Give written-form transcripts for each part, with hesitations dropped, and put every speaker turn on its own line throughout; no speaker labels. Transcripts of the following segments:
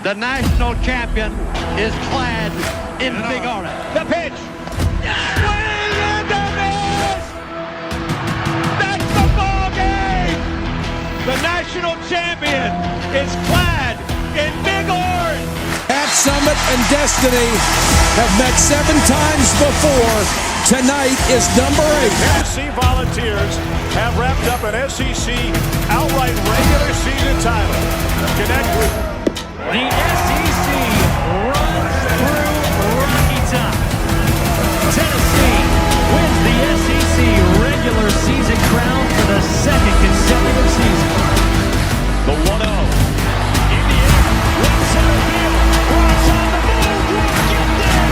The national champion is clad in big orange.
The pitch. Swing and a miss. That's the ball game. The national champion is clad in big orange.
At Summit and Destiny have met 7 times before. Tonight is number 8.
Tennessee Volunteers have wrapped up an SEC outright regular season title. Connect with
the SEC runs through Rocky Top. Tennessee wins the SEC regular season crown for the 2nd consecutive season.
the 1-0. In the air, right center field. Rocks on the move. Rock it there.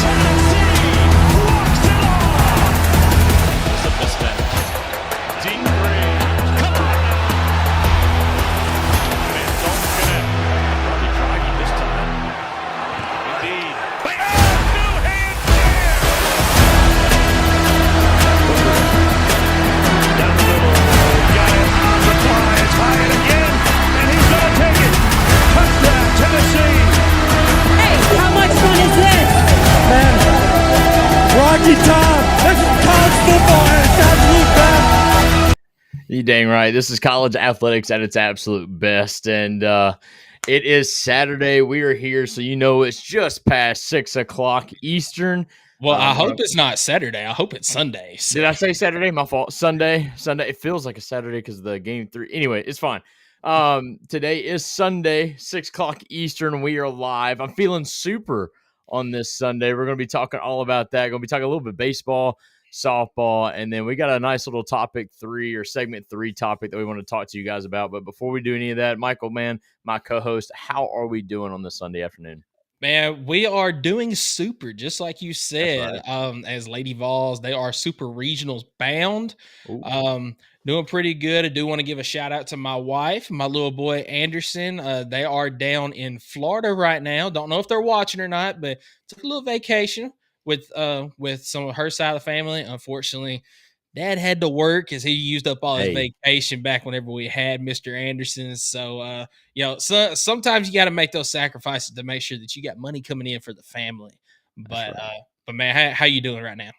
Tennessee walks it off. It's a mismatch. Deep range. Come on now. And don't connect. Probably driving this time. Indeed. New hand there. Down the middle. Got it. The fly is high and again. And he's going to take it. Touchdown, Tennessee.
Hey, how much fun is this?
Man, Rocky Top. This is college football and it's absolute best.
You dang right. This is college athletics at its absolute best. And it is Saturday. We are here, so you know it's just past 6 o'clock Eastern.
Well, I hope it's not Saturday. I hope it's Sunday.
Did I say Saturday? My fault. Sunday. It feels like a Saturday because of the game 3. Anyway, it's fine. Today is Sunday, 6 o'clock Eastern. We are live. I'm feeling super on this Sunday. We're going to be talking all about that. Going to be talking a little bit baseball, softball, and then we got a nice little topic 3 or segment 3 topic that we want to talk to you guys about. But before we do any of that, Michael, man, my co-host, how are we doing on this Sunday afternoon?
Man, we are doing super, just like you said.
Right.
As Lady Vols, they are super regionals bound.
Ooh.
Doing pretty good. I do want to give a shout out to my wife, my little boy Anderson. They are down in Florida right now. Don't know if they're watching or not, but took a little vacation with some of her side of the family. Unfortunately, Dad had to work because he used up all his vacation back whenever we had Mr. Anderson. So, sometimes you got to make those sacrifices to make sure that you got money coming in for the family. But,
right.
But man, how you doing right now?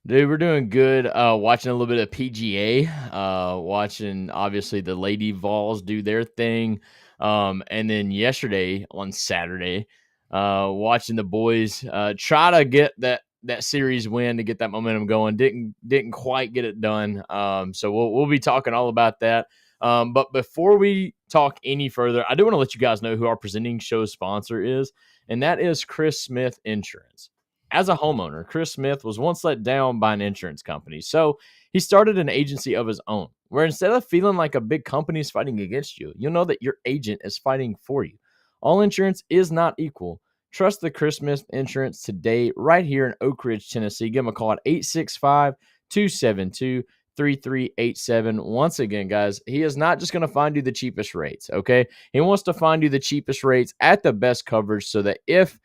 Dude, we're doing good. Watching a little bit of PGA. Watching, obviously, the Lady Vols do their thing. And then yesterday, on Saturday, watching the boys try to get that series win to get that momentum going. Didn't quite get it done. So we'll be talking all about that. But before we talk any further, I do want to let you guys know who our presenting show sponsor is, and that is Chris Smith Insurance. As a homeowner, Chris Smith was once let down by an insurance company, so he started an agency of his own, where instead of feeling like a big company is fighting against you, you'll know that your agent is fighting for you. All insurance is not equal. Trust the Chris Smith Insurance today, right here in Oak Ridge, Tennessee. Give him a call at 865-272-3387. Once again, guys, he is not just going to find you the cheapest rates, okay? He wants to find you the cheapest rates at the best coverage so that if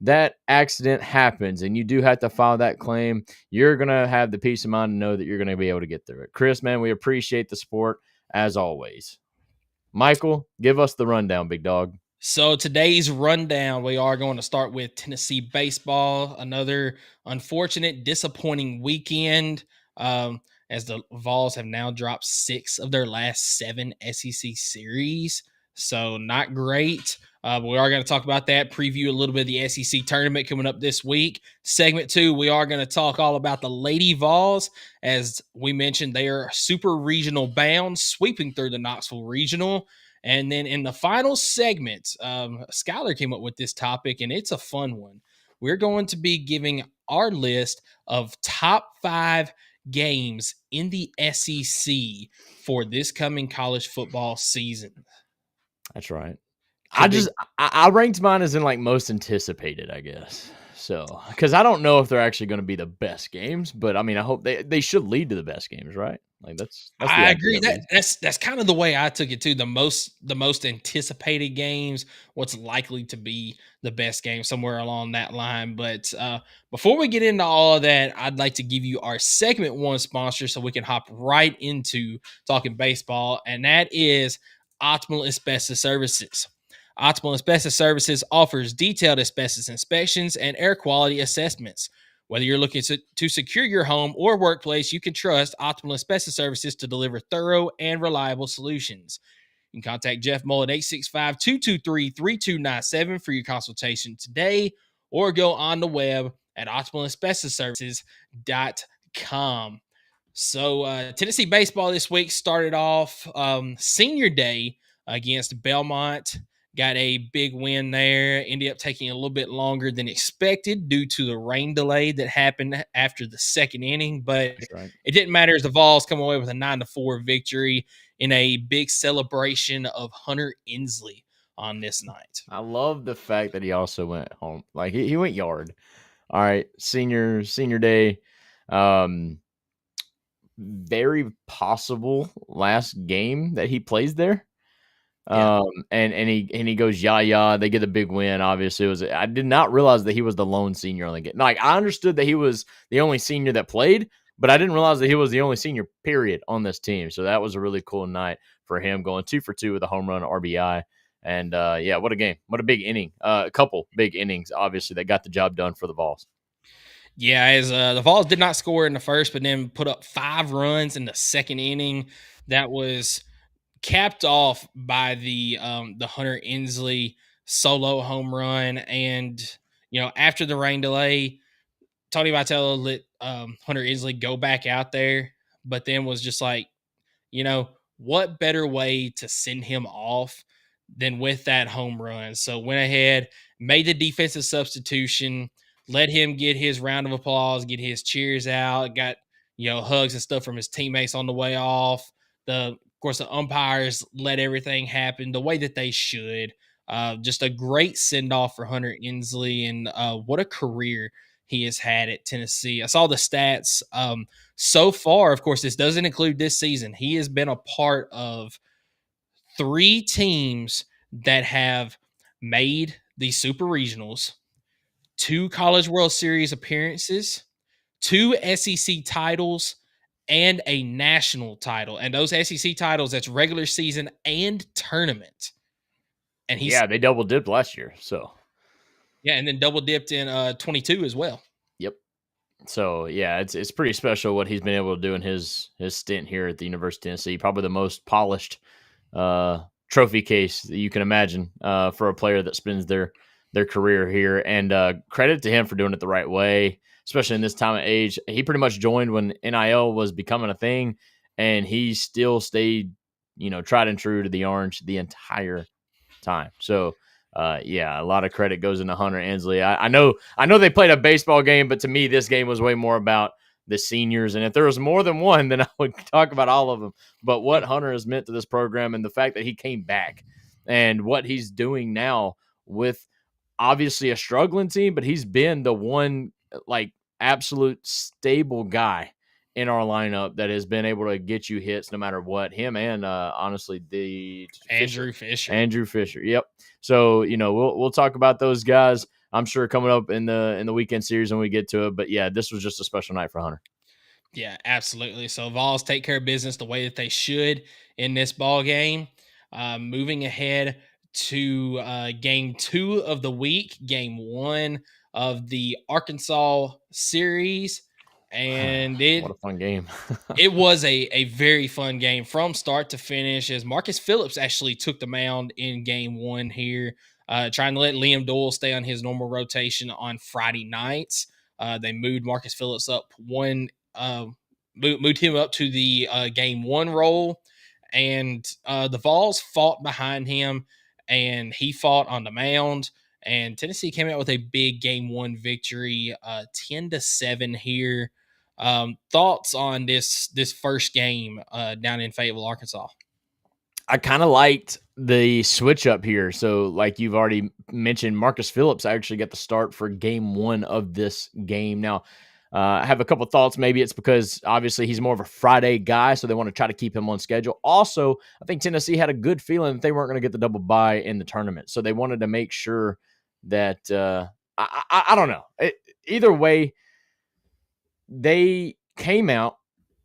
that accident happens and you do have to file that claim, you're going to have the peace of mind to know that you're going to be able to get through it. Chris, man, we appreciate the support as always. Michael, give us the rundown, big dog.
So today's rundown, we are going to start with Tennessee baseball. Another unfortunate, disappointing weekend as the Vols have now dropped 6 of their last 7 SEC series. So not great. We are going to talk about that, preview a little bit of the SEC tournament coming up this week. Segment 2, we are going to talk all about the Lady Vols. As we mentioned, they are super regional bound, sweeping through the Knoxville Regional. And then in the final segment, Skylar came up with this topic, and it's a fun one. We're going to be giving our list of top 5 games in the SEC for this coming college football season.
That's right. I ranked mine as in like most anticipated, I guess. So, because I don't know if they're actually going to be the best games, but I mean, I hope they should lead to the best games, right? Like that's
I agree. That's kind of the way I took it too. The most anticipated games, what's likely to be the best game, somewhere along that line. But before we get into all of that, I'd like to give you our segment 1 sponsor so we can hop right into talking baseball, and that is Optimal Asbestos Services. Optimal Asbestos Services offers detailed asbestos inspections and air quality assessments. Whether you're looking to secure your home or workplace, you can trust Optimal Asbestos Services to deliver thorough and reliable solutions. You can contact Jeff Mull at 865-223-3297 for your consultation today, or go on the web at optimalasbestosservices.com. So Tennessee baseball this week started off senior day against Belmont. Got a big win there. Ended up taking a little bit longer than expected due to the rain delay that happened after the second inning, but
Right.
it didn't matter as the Vols come away with a 9-4 victory in a big celebration of Hunter Inslee on this night.
I love the fact that he also went home. Like he went yard. All right, senior day. Very possible last game that he plays there.
Yeah.
And he goes, yeah, they get a big win. Obviously, I did not realize that he was the lone senior on the game. Like, I understood that he was the only senior that played, but I didn't realize that he was the only senior, period, on this team. So that was a really cool night for him, going 2 for 2 with a home run, RBI. And yeah, what a game. What a big inning. A couple big innings, obviously, that got the job done for the Vols.
Yeah, as the Vols did not score in the first, but then put up 5 runs in the second inning. That was capped off by the Hunter Inslee solo home run. And, after the rain delay, Tony Vitello let Hunter Inslee go back out there, but then was just like, what better way to send him off than with that home run? So went ahead, made the defensive substitution, let him get his round of applause, get his cheers out, got, hugs and stuff from his teammates on the way off. Of course, the umpires let everything happen the way that they should. Just a great send-off for Hunter Inslee, and what a career he has had at Tennessee. I saw the stats. So far, of course, this doesn't include this season. He has been a part of 3 teams that have made the Super Regionals, 2 College World Series appearances, 2 SEC titles, and a national title. And those SEC titles, that's regular season and tournament. And
they double dipped last year. So
yeah, and then double dipped in 22 as well.
Yep. So yeah, it's pretty special what he's been able to do in his stint here at the University of Tennessee. Probably the most polished trophy case that you can imagine for a player that spends their career here. And credit to him for doing it the right way, especially in this time of age. He pretty much joined when NIL was becoming a thing, and he still stayed, tried and true to the orange the entire time. So yeah, a lot of credit goes into Hunter Inslee. I know they played a baseball game, but to me, this game was way more about the seniors. And if there was more than one, then I would talk about all of them. But what Hunter has meant to this program, and the fact that he came back, and what he's doing now with obviously a struggling team, but he's been the one like absolute stable guy in our lineup that has been able to get you hits no matter what. Him and honestly the
Andrew
Fisher. Yep. So we'll talk about those guys, I'm sure, coming up in the weekend series when we get to it. But yeah, this was just a special night for Hunter.
Yeah, absolutely. So Vols take care of business the way that they should in this ball game. Moving ahead to game 2 of the week, game 1 of the Arkansas series. And
what a fun game.
It was a very fun game from start to finish, as Marcus Phillips actually took the mound in game 1 here, trying to let Liam Doyle stay on his normal rotation on Friday nights. They moved Marcus Phillips up moved him up to the game 1 role, and the Vols fought behind him, and he fought on the mound. And Tennessee came out with a big game 1 victory, 10-7 here. Thoughts on this first game down in Fayetteville, Arkansas?
I kind of liked the switch up here. So like you've already mentioned, Marcus Phillips actually got the start for game 1 of this game. Now, I have a couple thoughts. Maybe it's because obviously he's more of a Friday guy, so they want to try to keep him on schedule. Also, I think Tennessee had a good feeling that they weren't going to get the double bye in the tournament, so they wanted to make sure that I don't know. Either way, they came out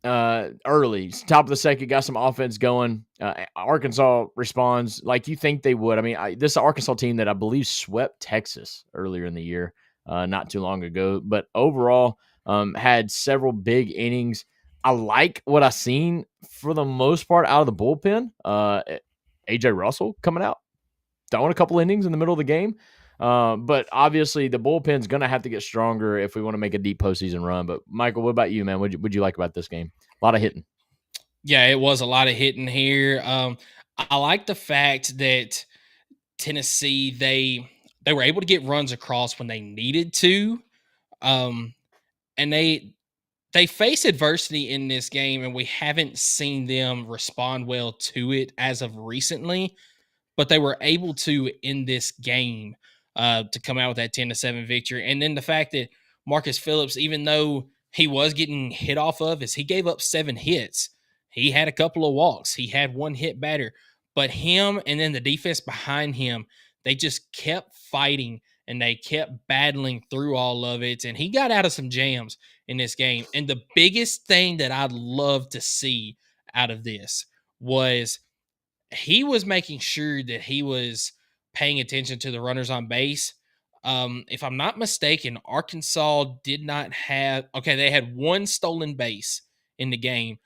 early, top of the second, got some offense going. Arkansas responds like you think they would. I mean, this is an Arkansas team that I believe swept Texas earlier in the year, not too long ago. But overall, had several big innings. I like what I seen for the most part out of the bullpen. AJ Russell coming out, throwing a couple innings in the middle of the game. But obviously, the bullpen's going to have to get stronger if we want to make a deep postseason run. But Michael, what about you, man? What'd you like about this game? A lot of hitting.
Yeah, it was a lot of hitting here. I like the fact that Tennessee they were able to get runs across when they needed to, and they face adversity in this game, and we haven't seen them respond well to it as of recently. But they were able to in this game to come out with that 10-7 victory. And then the fact that Marcus Phillips, even though he was getting hit off of, is he gave up 7 hits. He had a couple of walks. He had 1 hit batter. But him and then the defense behind him, they just kept fighting and they kept battling through all of it. And he got out of some jams in this game. And the biggest thing that I'd love to see out of this was he was making sure that he was paying attention to the runners on base. If I'm not mistaken, Arkansas did not have, they had 1 stolen base in the game.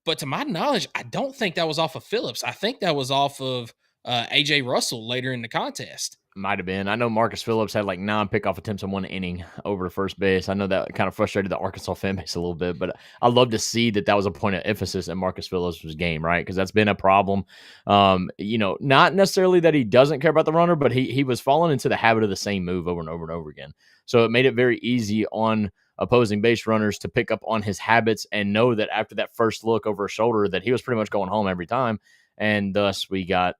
But to my knowledge, I don't think that was off of Phillips. I think that was off of AJ Russell later in the contest.
Might have been. I know Marcus Phillips had like 9 pickoff attempts in 1 inning over the first base. I know that kind of frustrated the Arkansas fan base a little bit, but I love to see that was a point of emphasis in Marcus Phillips' game, right? Because that's been a problem. Not necessarily that he doesn't care about the runner, but he was falling into the habit of the same move over and over and over again. So it made it very easy on opposing base runners to pick up on his habits and know that after that first look over his shoulder that he was pretty much going home every time. And thus we got,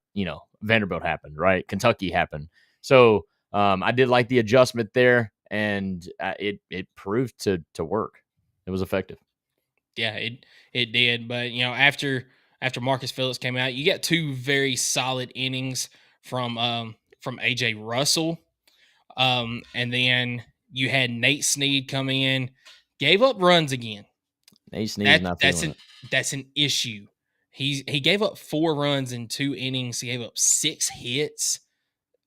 Vanderbilt happened, right? Kentucky happened. So I did like the adjustment there, and it proved to work. It was effective.
Yeah, it did. But after Marcus Phillips came out, you got 2 very solid innings from AJ Russell, and then you had Nate Snead come in, gave up runs again.
Nate Snead's not feeling it.
That's an issue. He gave up 4 runs in 2 innings. He gave up 6 hits.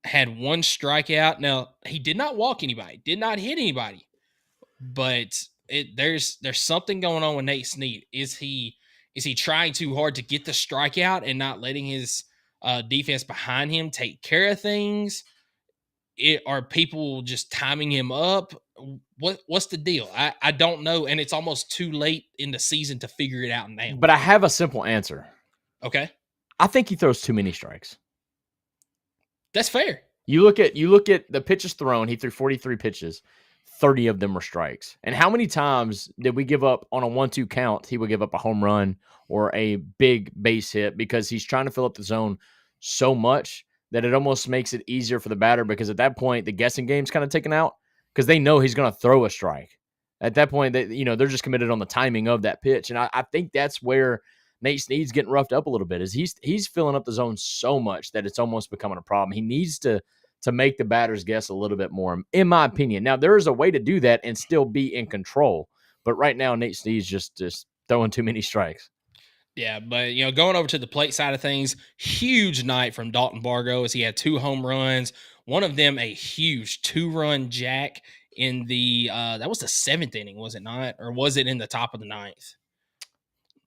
Had 1 strikeout. Now, he did not walk anybody, did not hit anybody, but there's something going on with Nate Snead. Is he trying too hard to get the strikeout and not letting his defense behind him take care of things? Are people just timing him up? What's the deal? I don't know, and it's almost too late in the season to figure it out now.
But I have a simple answer.
Okay.
I think he throws too many strikes.
That's fair.
You look at the pitches thrown. He threw 43 pitches. 30 of them were strikes. And how many times did we give up on a 1-2 count? He would give up a home run or a big base hit because he's trying to fill up the zone so much that it almost makes it easier for the batter because at that point, the guessing game's kind of taken out because they know he's going to throw a strike. At that point, they're just committed on the timing of that pitch. And I think that's where Nate Snead's getting roughed up a little bit. Is he's filling up the zone so much that it's almost becoming a problem. He needs to make the batters guess a little bit more, in my opinion. Now, there is a way to do that and still be in control. But right now, Nate Snead's just throwing too many strikes.
Yeah, but, going over to the plate side of things, huge night from Dalton Bargo as he had 2 home runs. One of them a huge 2-run jack in the that was the 7th inning, was it not? Or was it in the top of the 9th?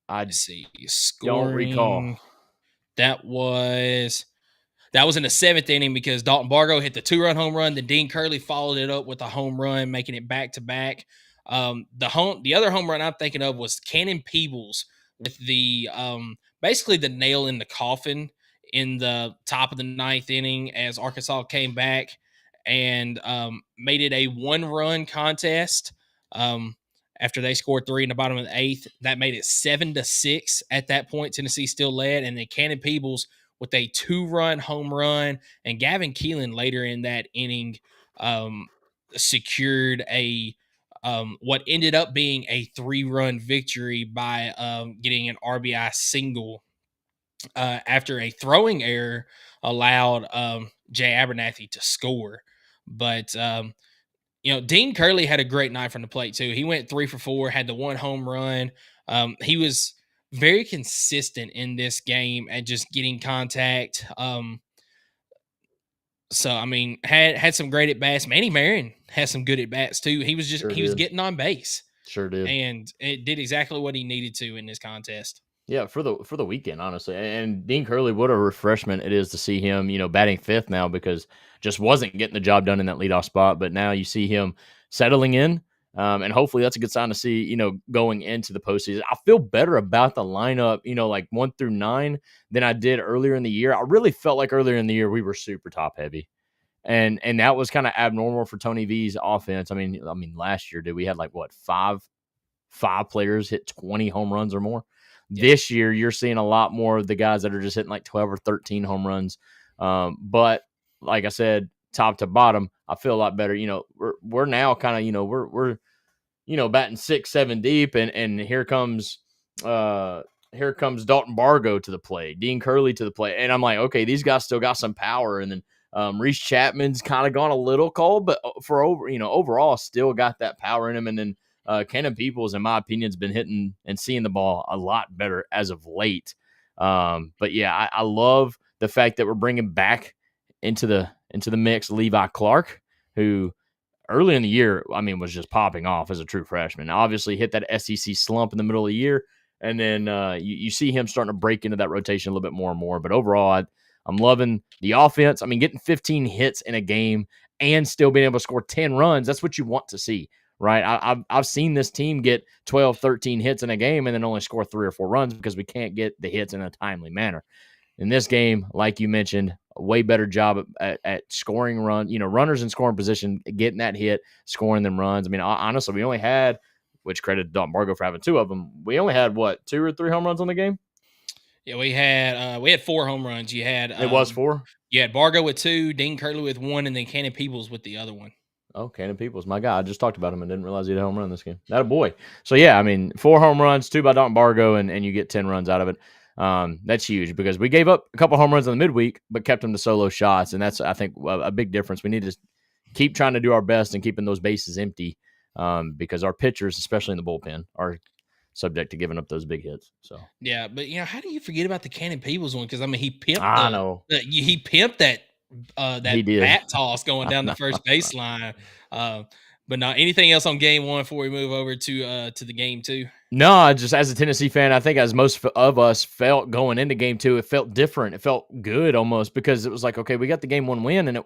I'd
see.
Don't recall.
That was in the 7th inning because Dalton Bargo hit the 2-run home run. Then Dean Curley followed it up with a home run, making it back-to-back. The other home run I'm thinking of was Cannon Peebles with the basically the nail in the coffin in the top of the 9th inning as Arkansas came back and made it a 1-run contest. After they scored 3 in the bottom of the 8th, that made it 7-6 at that point. Tennessee still led, and then Cannon Peebles with a 2-run home run, and Gavin Keelan later in that inning secured a what ended up being a 3-run victory by getting an RBI single after a throwing error allowed Jay Abernathy to score. But Dean Curley had a great night from the plate too. He went 3 for 4, had the 1 home run. He was very consistent in this game at just getting contact. So I mean, had some great at bats. Manny Marion had some good at bats too. He was getting on base.
Sure did.
And it did exactly what he needed to in this contest.
Yeah, for the weekend, honestly. And Dean Curley, what a refreshment it is to see him, batting fifth now, because just wasn't getting the job done in that leadoff spot. But now you see him settling in. And hopefully that's a good sign to see, going into the postseason. I feel better about the lineup, like 1 through 9 than I did earlier in the year. I really felt like earlier in the year we were super top heavy. And that was kind of abnormal for Tony V's offense. I mean, last year, we had like what, five players hit 20 home runs or more. Yeah. This year, you're seeing a lot more of the guys that are just hitting like 12 or 13 home runs. But like I said, top to bottom, I feel a lot better. We're now kind of, we're batting 6-7 deep, and here comes Dalton Bargo to the plate, Dean Curley to the plate, and I'm like, okay, these guys still got some power. And then Reese Chapman's kind of gone a little cold, but overall still got that power in him. And then Cannon Peoples, in my opinion, has been hitting and seeing the ball a lot better as of late. But yeah, I love the fact that we're bringing back into the mix Levi Clark, who early in the year, was just popping off as a true freshman. Obviously hit that SEC slump in the middle of the year, and then you see him starting to break into that rotation a little bit more and more. But overall, I'm loving the offense. Getting 15 hits in a game and still being able to score 10 runs, that's what you want to see. Right. I've seen this team get 12, 13 hits in a game and then only score 3 or 4 runs because we can't get the hits in a timely manner. In this game, like you mentioned, a way better job at scoring runners in scoring position, getting that hit, scoring them runs. Honestly, we only had, which credit to Dalton Bargo for having 2 of them. We only had 2 or 3 home runs on the game.
Yeah, we had 4 home runs. You had
it was 4.
You had Bargo with 2, Dean Curley with 1, and then Cannon Peoples with the other one.
Oh, Cannon Peoples, my guy. I just talked about him and didn't realize he had a home run this game. That a boy. So, yeah, 4 home runs, 2 by Dalton Bargo, and you get 10 runs out of it. That's huge because we gave up a couple home runs in the midweek, but kept them to solo shots, and that's, I think, a big difference. We need to keep trying to do our best and keeping those bases empty because our pitchers, especially in the bullpen, are subject to giving up those big hits. So
yeah, but how do you forget about the Cannon Peoples one? Because he pimped.
I know
he pimped that bat toss going down the first baseline. But not anything else on game 1 before we move over to the game 2.
No, just as a Tennessee fan, I think as most of us felt going into game 2, it felt different. It felt good almost because it was like, okay, we got the game 1 win, and it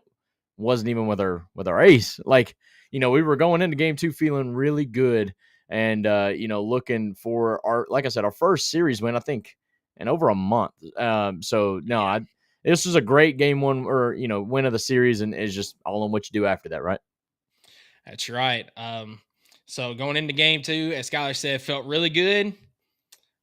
wasn't even with our ace. Like, we were going into game 2 feeling really good. And, looking for our first series win, I think, in over a month. This was a great game 1 or, win of the series, and it's just all on what you do after that, right?
That's right. So going into game 2, as Skylar said, felt really good.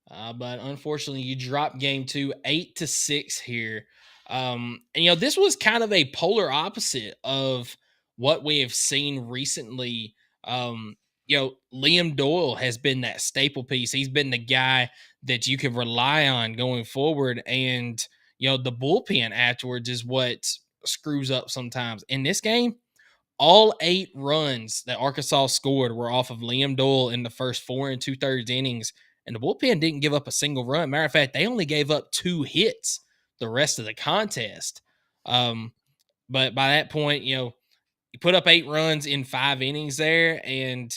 But unfortunately, you dropped game 2 8-6 here. And, this was kind of a polar opposite of what we have seen recently. Liam Doyle has been that staple piece. He's been the guy that you can rely on going forward. And, the bullpen afterwards is what screws up sometimes. In this game, all 8 runs that Arkansas scored were off of Liam Doyle in the first 4 2/3 innings. And the bullpen didn't give up a single run. Matter of fact, they only gave up 2 hits the rest of the contest. But by that point, you put up 8 runs in 5 innings there, and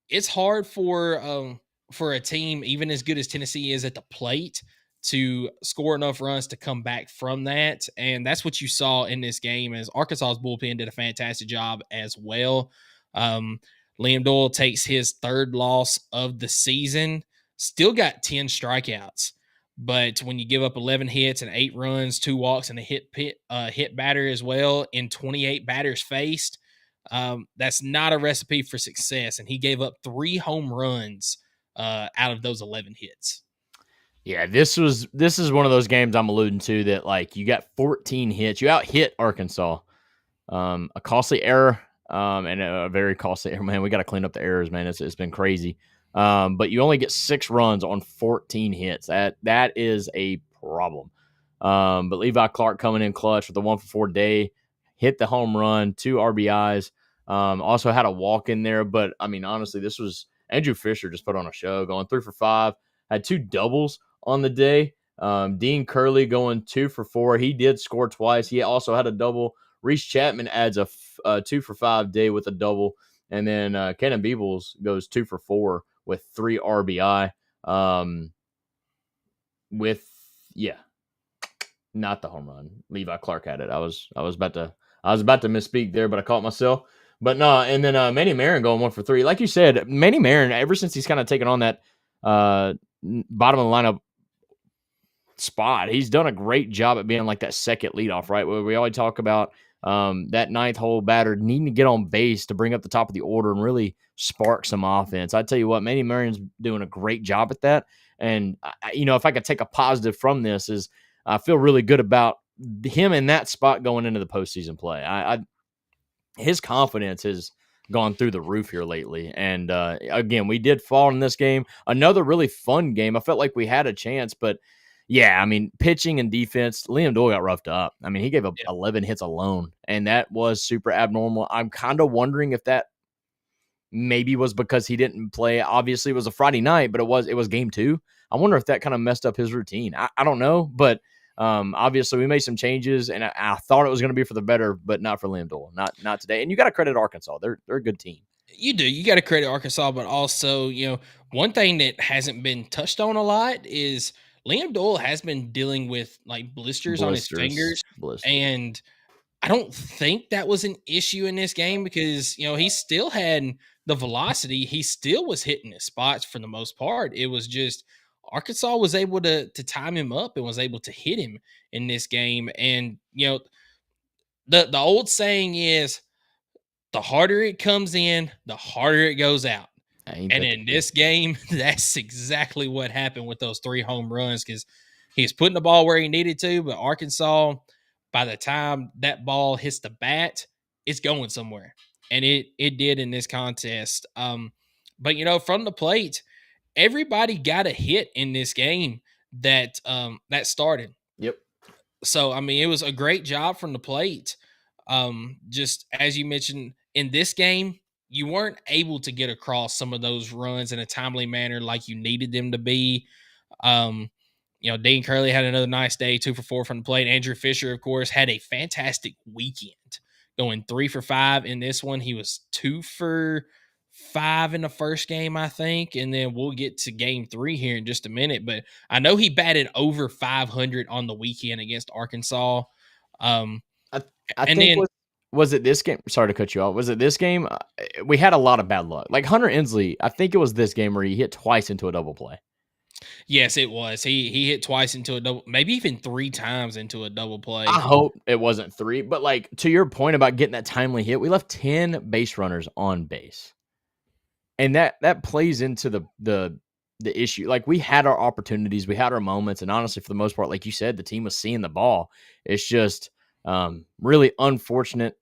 it's hard for a team, even as good as Tennessee is at the plate, to score enough runs to come back from that. And that's what you saw in this game, as Arkansas's bullpen did a fantastic job as well. Liam Doyle takes his 3rd loss of the season, still got 10 strikeouts. But when you give up 11 hits and 8 runs, 2 walks, and a hit batter as well in 28 batters faced, that's not a recipe for success. And he gave up 3 home runs out of those 11 hits.
Yeah, this is one of those games I'm alluding to that, like, you got 14 hits. You out-hit Arkansas. A costly error and a very costly error. Man, we got to clean up the errors, man. It's been crazy. But you only get 6 runs on 14 hits. That is a problem. But Levi Clark coming in clutch with a 1-for-4 day, hit the home run, 2 RBIs. Also had a walk in there. But, honestly, this was Andrew Fisher just put on a show, going 3 for 5, had 2 doubles on the day. Dean Curley going 2 for 4. He did score twice. He also had a double. Reese Chapman adds a 2 for 5 day with a double. And then Kenan Beebles goes 2 for 4 with 3 RBI. Not the home run. Levi Clark had it. I was about to misspeak there, but I caught myself. But no, and then Manny Marin going 1 for 3. Like you said, Manny Marin, ever since he's kind of taken on that bottom of the lineup spot, he's done a great job at being like that second leadoff, right? Where we always talk about that ninth hole batter needing to get on base to bring up the top of the order and really spark some offense. I tell you what, Manny Marin's doing a great job at that. And if I could take a positive from this, is I feel really good about him in that spot going into the postseason play. His confidence has gone through the roof here lately. And again, we did fall in this game. Another really fun game. I felt like we had a chance, but yeah, I mean, pitching and defense, Liam Doyle got roughed up. I mean, he gave up 11 hits alone, and that was super abnormal. I'm kind of wondering if that maybe was because he didn't play. Obviously, it was a Friday night, but it was game 2. I wonder if that kind of messed up his routine. I don't know, but obviously we made some changes, and I thought it was going to be for the better, but not for Liam Doyle, not today. And you got to credit Arkansas; they're a good team.
You do. You got to credit Arkansas, but also, one thing that hasn't been touched on a lot is Liam Doyle has been dealing with like blisters on his fingers, and I don't think that was an issue in this game because, he still had the velocity. He still was hitting his spots for the most part. It was just Arkansas was able to time him up and was able to hit him in this game. And, the old saying is the harder it comes in, the harder it goes out. And in this game, that's exactly what happened with those 3 home runs because he was putting the ball where he needed to, but Arkansas, by the time that ball hits the bat, it's going somewhere. And it did in this contest. But, from the plate, everybody got a hit in this game that started.
Yep.
So, I mean, it was a great job from the plate. Just as you mentioned, in this game, you weren't able to get across some of those runs in a timely manner like you needed them to be. Dean Curley had another nice day, 2 for 4 from the plate. Andrew Fisher, of course, had a fantastic weekend, going 3 for 5 in this one. He was 2 for 5 in the first game, I think, and then we'll get to game 3 here in just a minute. But I know he batted over 500 on the weekend against Arkansas.
Was it this game? Sorry to cut you off. Was it this game? We had a lot of bad luck. Like Hunter Inslee, I think it was this game where he hit twice into a double play.
Yes, it was. He hit twice into a double, maybe even 3 times into a double play.
I hope it wasn't 3, but like to your point about getting that timely hit, we left 10 base runners on base. And that plays into the issue. Like we had our opportunities, we had our moments, and honestly, for the most part, like you said, the team was seeing the ball. It's just really unfortunate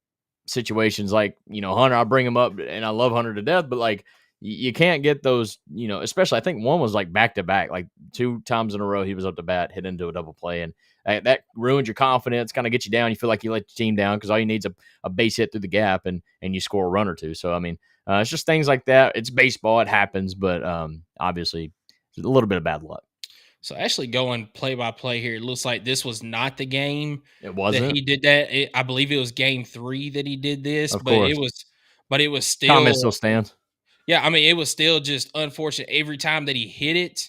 situations. Like, Hunter, I bring him up and I love Hunter to death, but like you can't get those, especially I think one was like back to back, like 2 times in a row he was up to bat, hit into a double play, and that ruins your confidence, kind of gets you down. You feel like you let your team down because all you need is a base hit through the gap and you score a run or 2. So I mean, it's just things like that. It's baseball, it happens, but obviously it's a little bit of bad luck.
So actually going play by play here, it looks like this was not the game.
It wasn't.
That he did that. I believe it was game 3 that he did this,
of
but
course.
it was still.
Comment still stands.
Yeah, I mean, it was still just unfortunate. Every time that he hit it,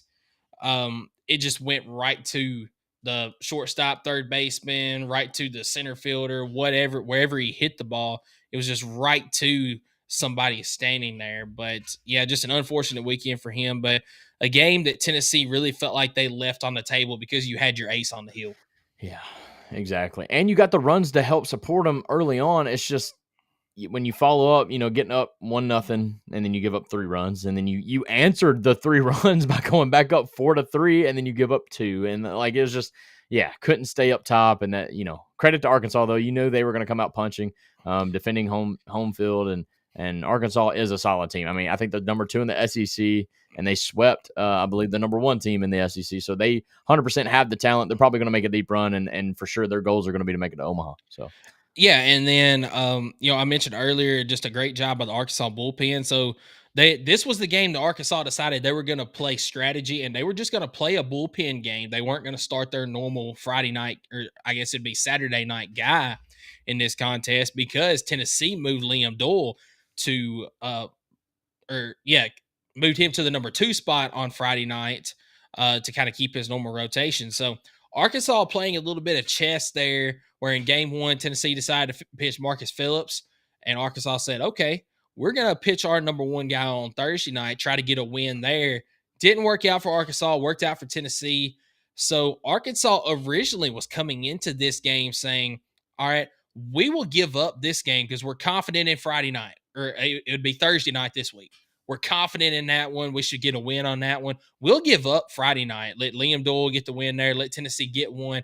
it just went right to the shortstop, third baseman, right to the center fielder, wherever he hit the ball. It was just right to somebody standing there. But yeah, just an unfortunate weekend for him. But a game that Tennessee really felt like they left on the table because you had your ace on the hill.
Yeah, exactly. And you got the runs to help support them early on. It's just when you follow up, getting up 1-0, and then you give up 3 runs, and then you answered the 3 runs by going back up 4-3, and then you give up 2. And like, it was just, couldn't stay up top. And that, credit to Arkansas, though, they were going to come out punching, defending home field, and Arkansas is a solid team. I mean, I think the number 2 in the SEC, and they swept, I believe, the number 1 team in the SEC. So they 100% have the talent. They're probably going to make a deep run, and for sure their goals are going to be to make it to Omaha. So, yeah.
And then, I mentioned earlier, just a great job by the Arkansas bullpen. So This was the game that Arkansas decided they were going to play strategy, and they were just going to play a bullpen game. They weren't going to start their normal Friday night, or I guess it'd be Saturday night guy in this contest, because Tennessee moved Liam Doyle to moved him to the number 2 spot on Friday night to kind of keep his normal rotation. So Arkansas playing a little bit of chess there, where in game 1, Tennessee decided to pitch Marcus Phillips, and Arkansas said, okay, we're going to pitch our number 1 guy on Thursday night, try to get a win there. Didn't work out for Arkansas, worked out for Tennessee. So Arkansas originally was coming into this game saying, all right, we will give up this game because we're confident in Friday night, or it would be Thursday night this week. We're confident in that one. We should get a win on that one. We'll give up Friday night. Let Liam Doyle get the win there. Let Tennessee get one.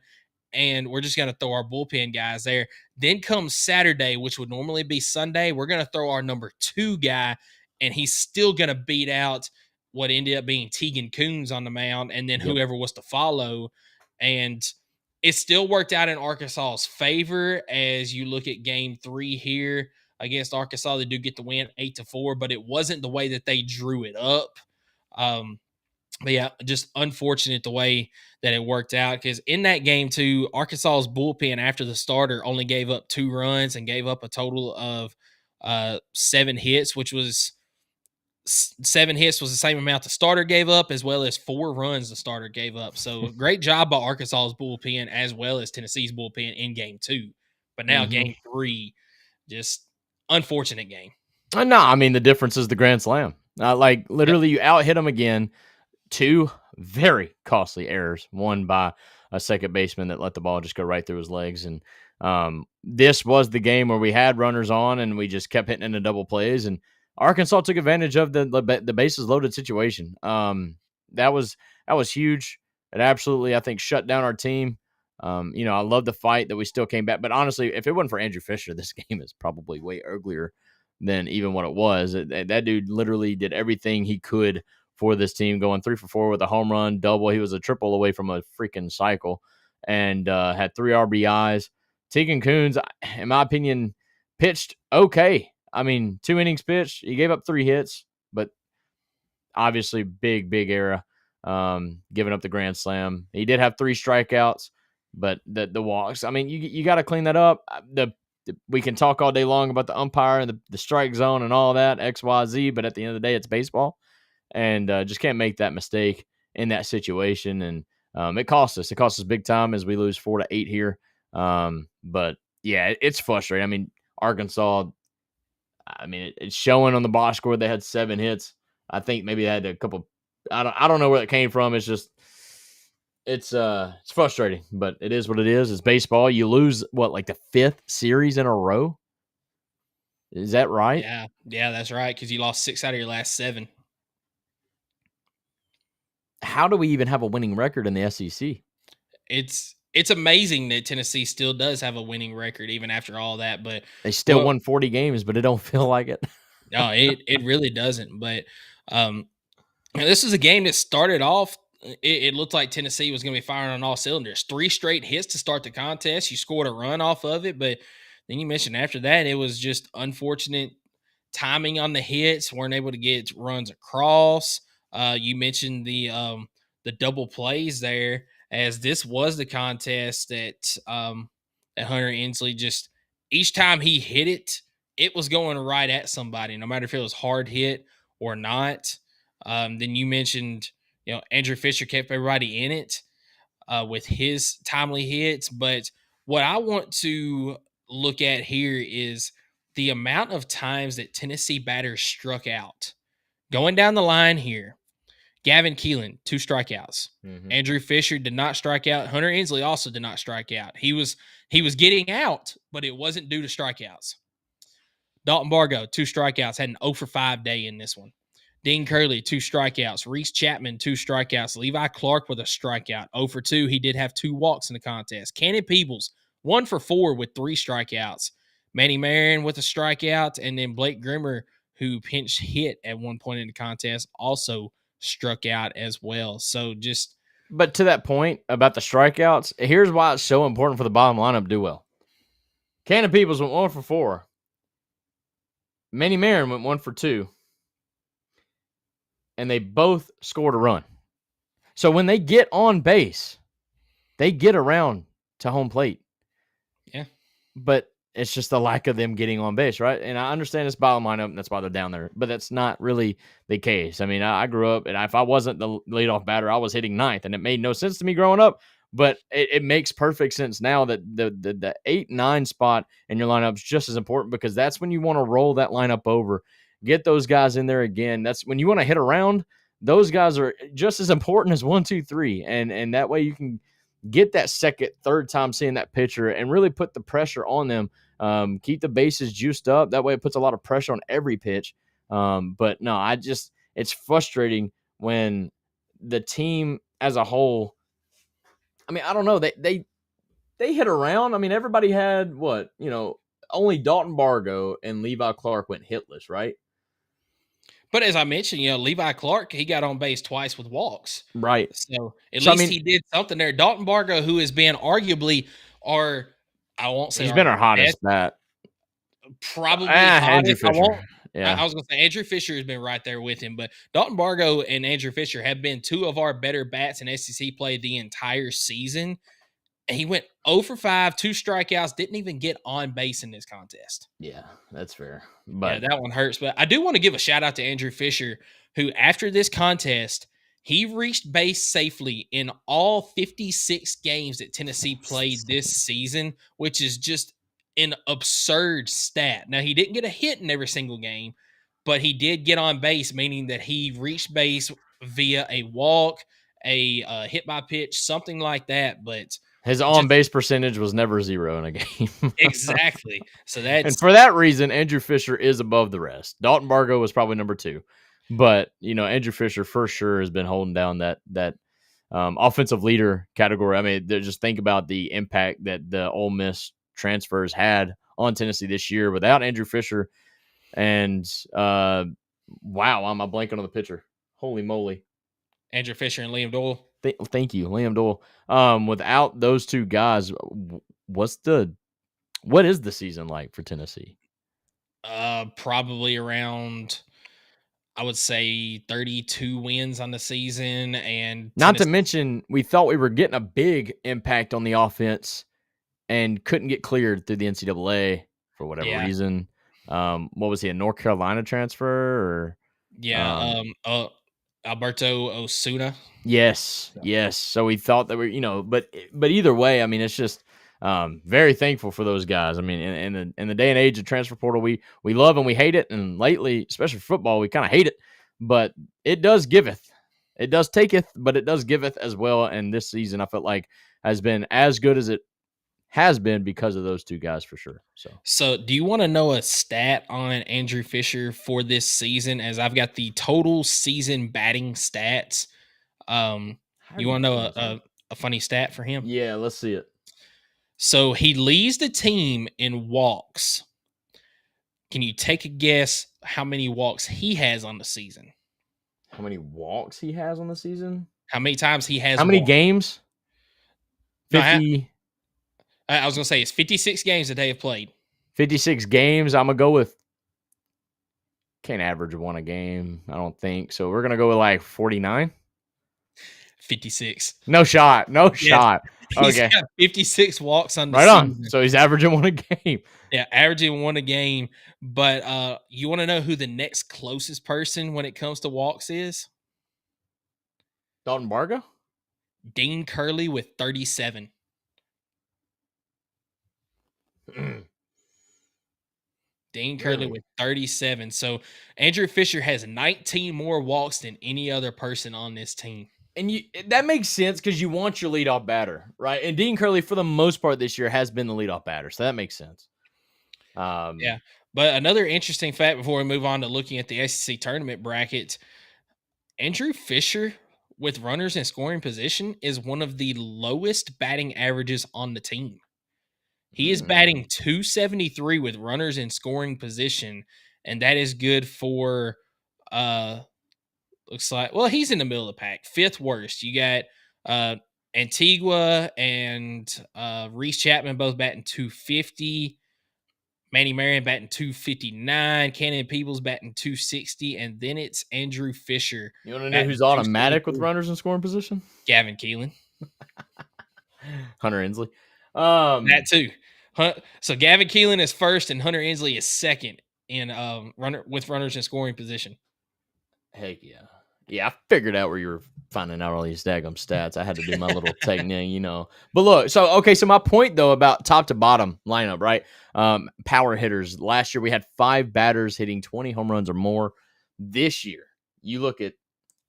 And we're just going to throw our bullpen guys there. Then comes Saturday, which would normally be Sunday. We're going to throw our number 2 guy, and he's still going to beat out what ended up being Tegan Coons on the mound, and then whoever was to follow. And it still worked out in Arkansas's favor as you look at game 3 here against Arkansas. They do get the win 8-4, but it wasn't the way that they drew it up. But yeah, just unfortunate the way that it worked out, because in that game too, Arkansas's bullpen after the starter only gave up 2 runs and gave up a total of 7 hits, which was 7 hits was the same amount the starter gave up, as well as 4 runs the starter gave up. So great job by Arkansas's bullpen as well as Tennessee's bullpen in game 2. But now game 3, just unfortunate game.
No, I mean, the difference is the grand slam. Literally, you out hit them again. 2 very costly errors, one by a second baseman that let the ball just go right through his legs. And this was the game where we had runners on and we just kept hitting into double plays, and Arkansas took advantage of the bases loaded situation. That was huge. It absolutely, I think, shut down our team. I love the fight that we still came back, but honestly, if it wasn't for Andrew Fisher, this game is probably way uglier than even what it was. That dude literally did everything he could for this team, going 3 for 4 with a home run, double. He was a triple away from a freaking cycle, and had 3 RBIs. Tegan Coons, in my opinion, pitched okay. I mean, 2 innings pitched. He gave up 3 hits, but obviously big error, giving up the grand slam. He did have 3 strikeouts, but the walks, I mean, you got to clean that up. We can talk all day long about the umpire and the strike zone and all that, X, Y, Z, but at the end of the day, it's baseball. And just can't make that mistake in that situation. And it cost us. It cost us big time as we lose 4-8 here. But, yeah, it's frustrating. I mean, Arkansas, it's showing on the box score. They had 7 hits. I think maybe they had a couple. I don't know where it came from. It's just it's frustrating, but it is what it is. It's baseball. You lose, like the 5th series in a row? Is that right?
Yeah, that's right, because you lost 6 out of your last 7.
How do we even have a winning record in the SEC?
It's amazing that Tennessee still does have a winning record even after all that, but
they still won 40 games, but it don't feel like it.
No, it really doesn't. But this is a game that started off. It looked like Tennessee was going to be firing on all cylinders. 3 straight hits to start the contest. You scored a run off of it, but then you mentioned after that it was just unfortunate timing on the hits. Weren't able to get runs across. You mentioned the double plays there, as this was the contest that Hunter Inslee just each time he hit it, it was going right at somebody, no matter if it was hard hit or not. Then you mentioned, Andrew Fisher kept everybody in it with his timely hits. But what I want to look at here is the amount of times that Tennessee batters struck out. Going down the line here, Gavin Keelan, 2 strikeouts. Mm-hmm. Andrew Fisher did not strike out. Hunter Inslee also did not strike out. He was getting out, but it wasn't due to strikeouts. Dalton Bargo, 2 strikeouts, had an 0 for 5 day in this one. Dean Curley, 2 strikeouts. Reese Chapman, 2 strikeouts. Levi Clark with a strikeout, 0 for 2. He did have 2 walks in the contest. Cannon Peebles, 1 for 4 with 3 strikeouts. Manny Marion with a strikeout, and then Blake Grimmer, who pinch hit at one point in the contest, also struck out as well. So
but to that point about the strikeouts, here's why it's so important for the bottom lineup to do well. Cannon Peebles went 1 for 4. Manny Marion went 1 for 2. and they both scored a run. So when they get on base, they get around to home plate.
Yeah.
But it's just the lack of them getting on base, right? And I understand it's bottom lineup, and that's why they're down there. But that's not really the case. I mean, I grew up, and if I wasn't the leadoff batter, I was hitting ninth, and it made no sense to me growing up. But it makes perfect sense now that the 8-9 spot in your lineup is just as important, because that's when you want to roll that lineup over, get those guys in there again. That's when you want to hit around. Those guys are just as important as 1, 2, 3, and that way you can get that second, third time seeing that pitcher and really put the pressure on them. Keep the bases juiced up. That way it puts a lot of pressure on every pitch. But no, it's frustrating when the team as a whole, I mean, I don't know. They hit around. I mean, everybody had only Dalton Bargo and Levi Clark went hitless, right?
But as I mentioned, Levi Clark, he got on base twice with walks.
Right.
So at least he did something there. Dalton Bargo, who has been arguably he's
been our hottest bat.
Probably hottest.
Yeah.
I was going to say Andrew Fisher has been right there with him, but Dalton Bargo and Andrew Fisher have been two of our better bats in SEC play the entire season. And he went 0 for 5, 2 strikeouts, didn't even get on base in this contest.
Yeah, that's fair. But
yeah, that one hurts. But I do want to give a shout out to Andrew Fisher, who after this contest, he reached base safely in all 56 games that Tennessee played this season, which is just an absurd stat. Now, he didn't get a hit in every single game, but he did get on base, meaning that he reached base via a walk, a hit by pitch, something like that. But
his on-base percentage was never 0 in a game.
Exactly. So
and for that reason, Andrew Fisher is above the rest. Dalton Bargo was probably number 2. But, Andrew Fisher for sure has been holding down that offensive leader category. I mean, just think about the impact that the Ole Miss transfers had on Tennessee this year without Andrew Fisher. And, wow, I'm blanking on the pitcher. Holy moly.
Andrew Fisher and Liam Doyle.
Thank you, Liam Doyle. Without those two guys, what is the season like for Tennessee?
Probably around, I would say 32 wins on the season. And
not to mention, we thought we were getting a big impact on the offense and couldn't get cleared through the NCAA for whatever reason. What was he, a North Carolina transfer? Or
Alberto Osuna.
Yes. So we thought that but either way, I mean, it's just very thankful for those guys. I mean, in the day and age of transfer portal, we love and we hate it, and lately, especially for football, we kind of hate it. But it does giveth, it does taketh, but it does giveth as well. And this season, I felt like has been as good as it has been because of those two guys for sure.
So do you want to know a stat on Andrew Fisher for this season? As I've got the total season batting stats. You want to know a funny stat for him?
Yeah, let's see it.
So he leads the team in walks. Can you take a guess how many walks he has on the season?
How many walks he has on the season?
How many times he has?
How many games? 50.
I was going to say it's 56 games that they have played.
56 games. I'm going to go with, can't average one a game, I don't think. So we're going to go with like 49.
56.
No shot.
He's
Okay.
got 56 walks on the
season.
On.
So he's averaging one a game.
Yeah, averaging one a game. But you want to know who the next closest person when it comes to walks is?
Dalton Bargo?
Dean Curley with 37. Dean Curley with 37. So Andrew Fisher has 19 more walks than any other person on this team.
And that makes sense because you want your leadoff batter, right? And Dean Curley, for the most part this year, has been the leadoff batter. So that makes sense.
Yeah. But another interesting fact before we move on to looking at the SEC tournament bracket, Andrew Fisher with runners in scoring position is one of the lowest batting averages on the team. He is batting 273 with runners in scoring position, and that is good for looks like, well, he's in the middle of the pack, 5th worst. You got Antigua and Reese Chapman both batting 250. Manny Marion batting 259, Cannon Peebles batting 260, and then it's Andrew Fisher.
You want to know who's automatic with runners in scoring position?
Gavin Keelan.
Hunter Inslee.
That too. So Gavin Keelan is first, and Hunter Inslee is second in runners in scoring position.
Heck yeah. Yeah, I figured out where you were finding out all these daggum stats. I had to do my little technique, you know. But look, so my point though about top to bottom lineup, right? Power hitters. Last year we had 5 batters hitting 20 home runs or more. This year, you look at,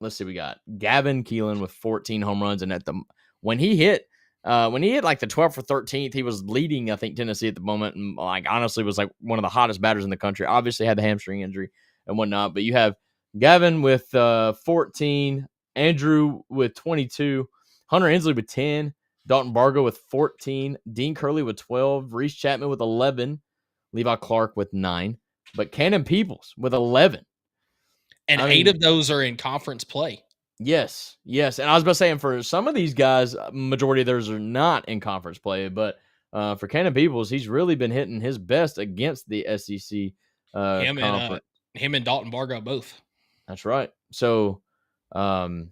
let's see, we got Gavin Keelan with 14 home runs, and when he hit like the 12th or 13th, he was leading, I think, Tennessee at the moment, and like honestly was like one of the hottest batters in the country. Obviously had the hamstring injury and whatnot, but you have Gavin with 14, Andrew with 22, Hunter Inslee with 10, Dalton Bargo with 14, Dean Curley with 12, Reese Chapman with 11, Levi Clark with 9, but Cannon Peebles with 11.
And 8 of those are in conference play.
Yes. And I was about to say, and for some of these guys, majority of theirs are not in conference play, but for Cannon Peebles, he's really been hitting his best against the SEC conference.
Him and Dalton Bargo both.
That's right. So, no,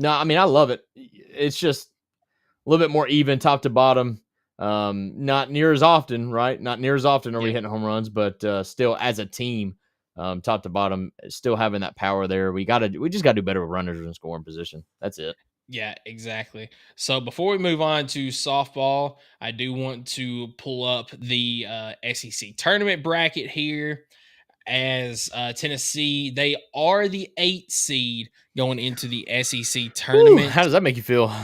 I mean, I love it. It's just a little bit more even top to bottom. Not near as often, right? Not near as often are we hitting home runs, but still as a team, top to bottom, still having that power there. We just gotta do better with runners in scoring position. That's it.
Yeah, exactly. So before we move on to softball, I do want to pull up the SEC tournament bracket here. As Tennessee, they are the 8th seed going into the SEC tournament.
Ooh, how does that make you feel?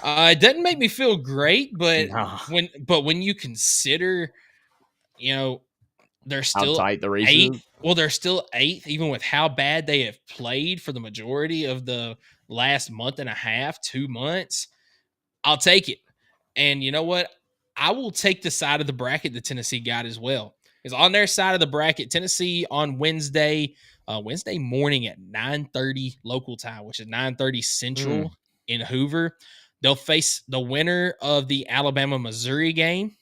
It doesn't make me feel great, but
Nah.
when you consider, you know, they're still
how tight the race
8th.
is.
Well, they're still 8th, even with how bad they have played for the majority of the last month and a half, 2 months. I'll take it. And you know what? I will take the side of the bracket that Tennessee got as well. Because on their side of the bracket, Tennessee on Wednesday morning at 9:30 local time, which is 9:30 Central in Hoover. They'll face the winner of the Alabama-Missouri game.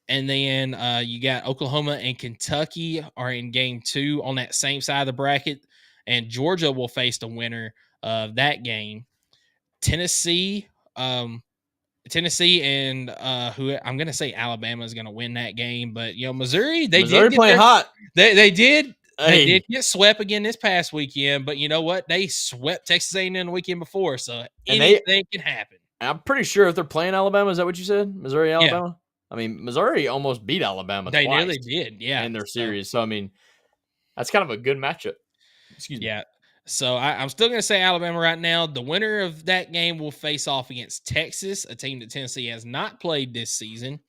And then you got Oklahoma and Kentucky are in game 2 on that same side of the bracket. And Georgia will face the winner of that game. Tennessee and who I'm going to say Alabama is going to win that game, but you know Missouri did
playing hot.
They did get swept again this past weekend, but you know what? They swept Texas A&M the weekend before, so anything can happen.
I'm pretty sure if they're playing Alabama, is that what you said? Missouri, Alabama. Yeah. I mean, Missouri almost beat Alabama.
They
twice
nearly did, yeah,
in their series. So I mean, that's kind of a good matchup. Excuse me.
Yeah. So I'm still going to say Alabama right now. The winner of that game will face off against Texas, a team that Tennessee has not played this season.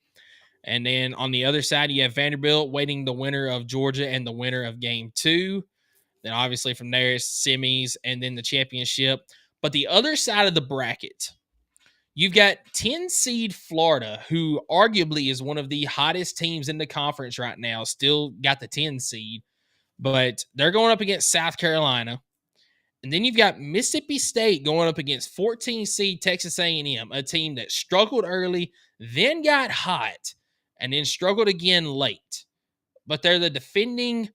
And then on the other side, you have Vanderbilt waiting the winner of Georgia and the winner of game 2. Then obviously from there is semis and then the championship. But the other side of the bracket, you've got 10 seed Florida, who arguably is one of the hottest teams in the conference right now, still got the 10 seed. But they're going up against South Carolina. And then you've got Mississippi State going up against 14 seed Texas A&M, a team that struggled early, then got hot, and then struggled again late. But they're the defending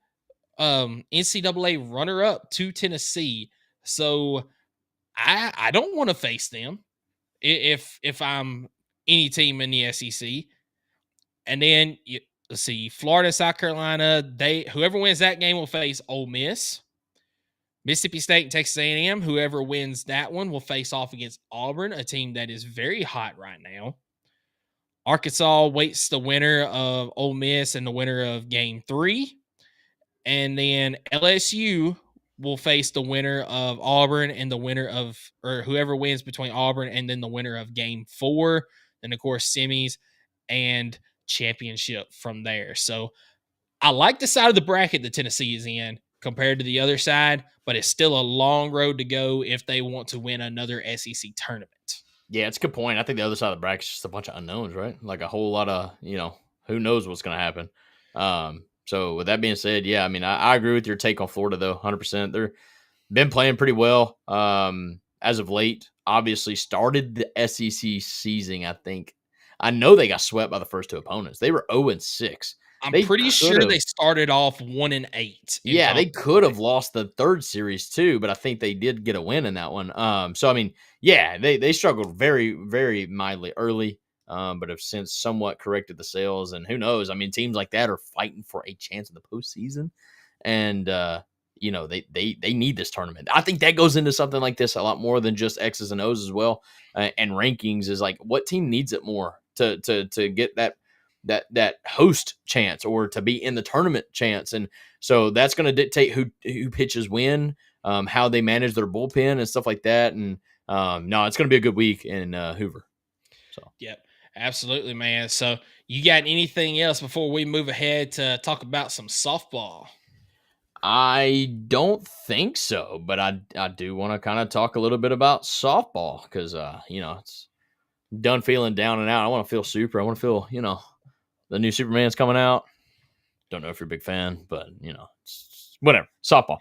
NCAA runner-up to Tennessee. So I don't want to face them if I'm any team in the SEC. And then let's see, Florida, South Carolina, whoever wins that game will face Ole Miss. Mississippi State and Texas A&M, whoever wins that one will face off against Auburn, a team that is very hot right now. Arkansas waits the winner of Ole Miss and the winner of game 3. And then LSU will face the winner of Auburn and the winner of, or whoever wins between Auburn and then the winner of game 4. And of course, semis and championship from there. So I like the side of the bracket that Tennessee is in compared to the other side, but it's still a long road to go if they want to win another SEC tournament.
Yeah, it's a good point. I think the other side of the bracket is just a bunch of unknowns, right? Like a whole lot of, who knows what's going to happen. So with that being said, yeah, I mean, I agree with your take on Florida, though, 100%. They've been playing pretty well as of late. Obviously started the SEC season, I think. I know they got swept by the first 2 opponents. They were 0-6.
I'm
They
pretty sure
could've.
they started off 1-8.
Yeah, they could have lost the third series too, but I think they did get a win in that one. So I mean, yeah, they struggled very, very mildly early, but have since somewhat corrected the sails. And who knows? I mean, teams like that are fighting for a chance in the postseason, and they need this tournament. I think that goes into something like this a lot more than just X's and O's as well, and rankings is like what team needs it more to get that host chance or to be in the tournament chance. And so that's going to dictate who pitches when, how they manage their bullpen and stuff like that. And no, it's going to be a good week in Hoover. So
Yep, absolutely, man. So you got anything else before we move ahead to talk about some softball?
I don't think so, but I do want to kind of talk a little bit about softball because it's done feeling down and out. I want to feel super. I want to feel the new Superman's coming out. Don't know if you're a big fan, but it's whatever. Softball.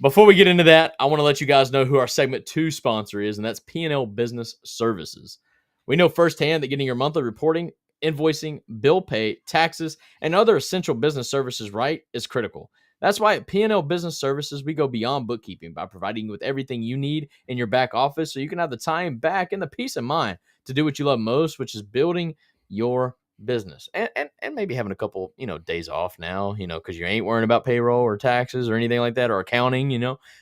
Before we get into that, I want to let you guys know who our segment 2 sponsor is, and that's P&L Business Services. We know firsthand that getting your monthly reporting, invoicing, bill pay, taxes, and other essential business services right is critical. That's why at P&L Business Services, we go beyond bookkeeping by providing you with everything you need in your back office so you can have the time back and the peace of mind to do what you love most, which is building your business and maybe having a couple days off now because you ain't worrying about payroll or taxes or anything like that or accounting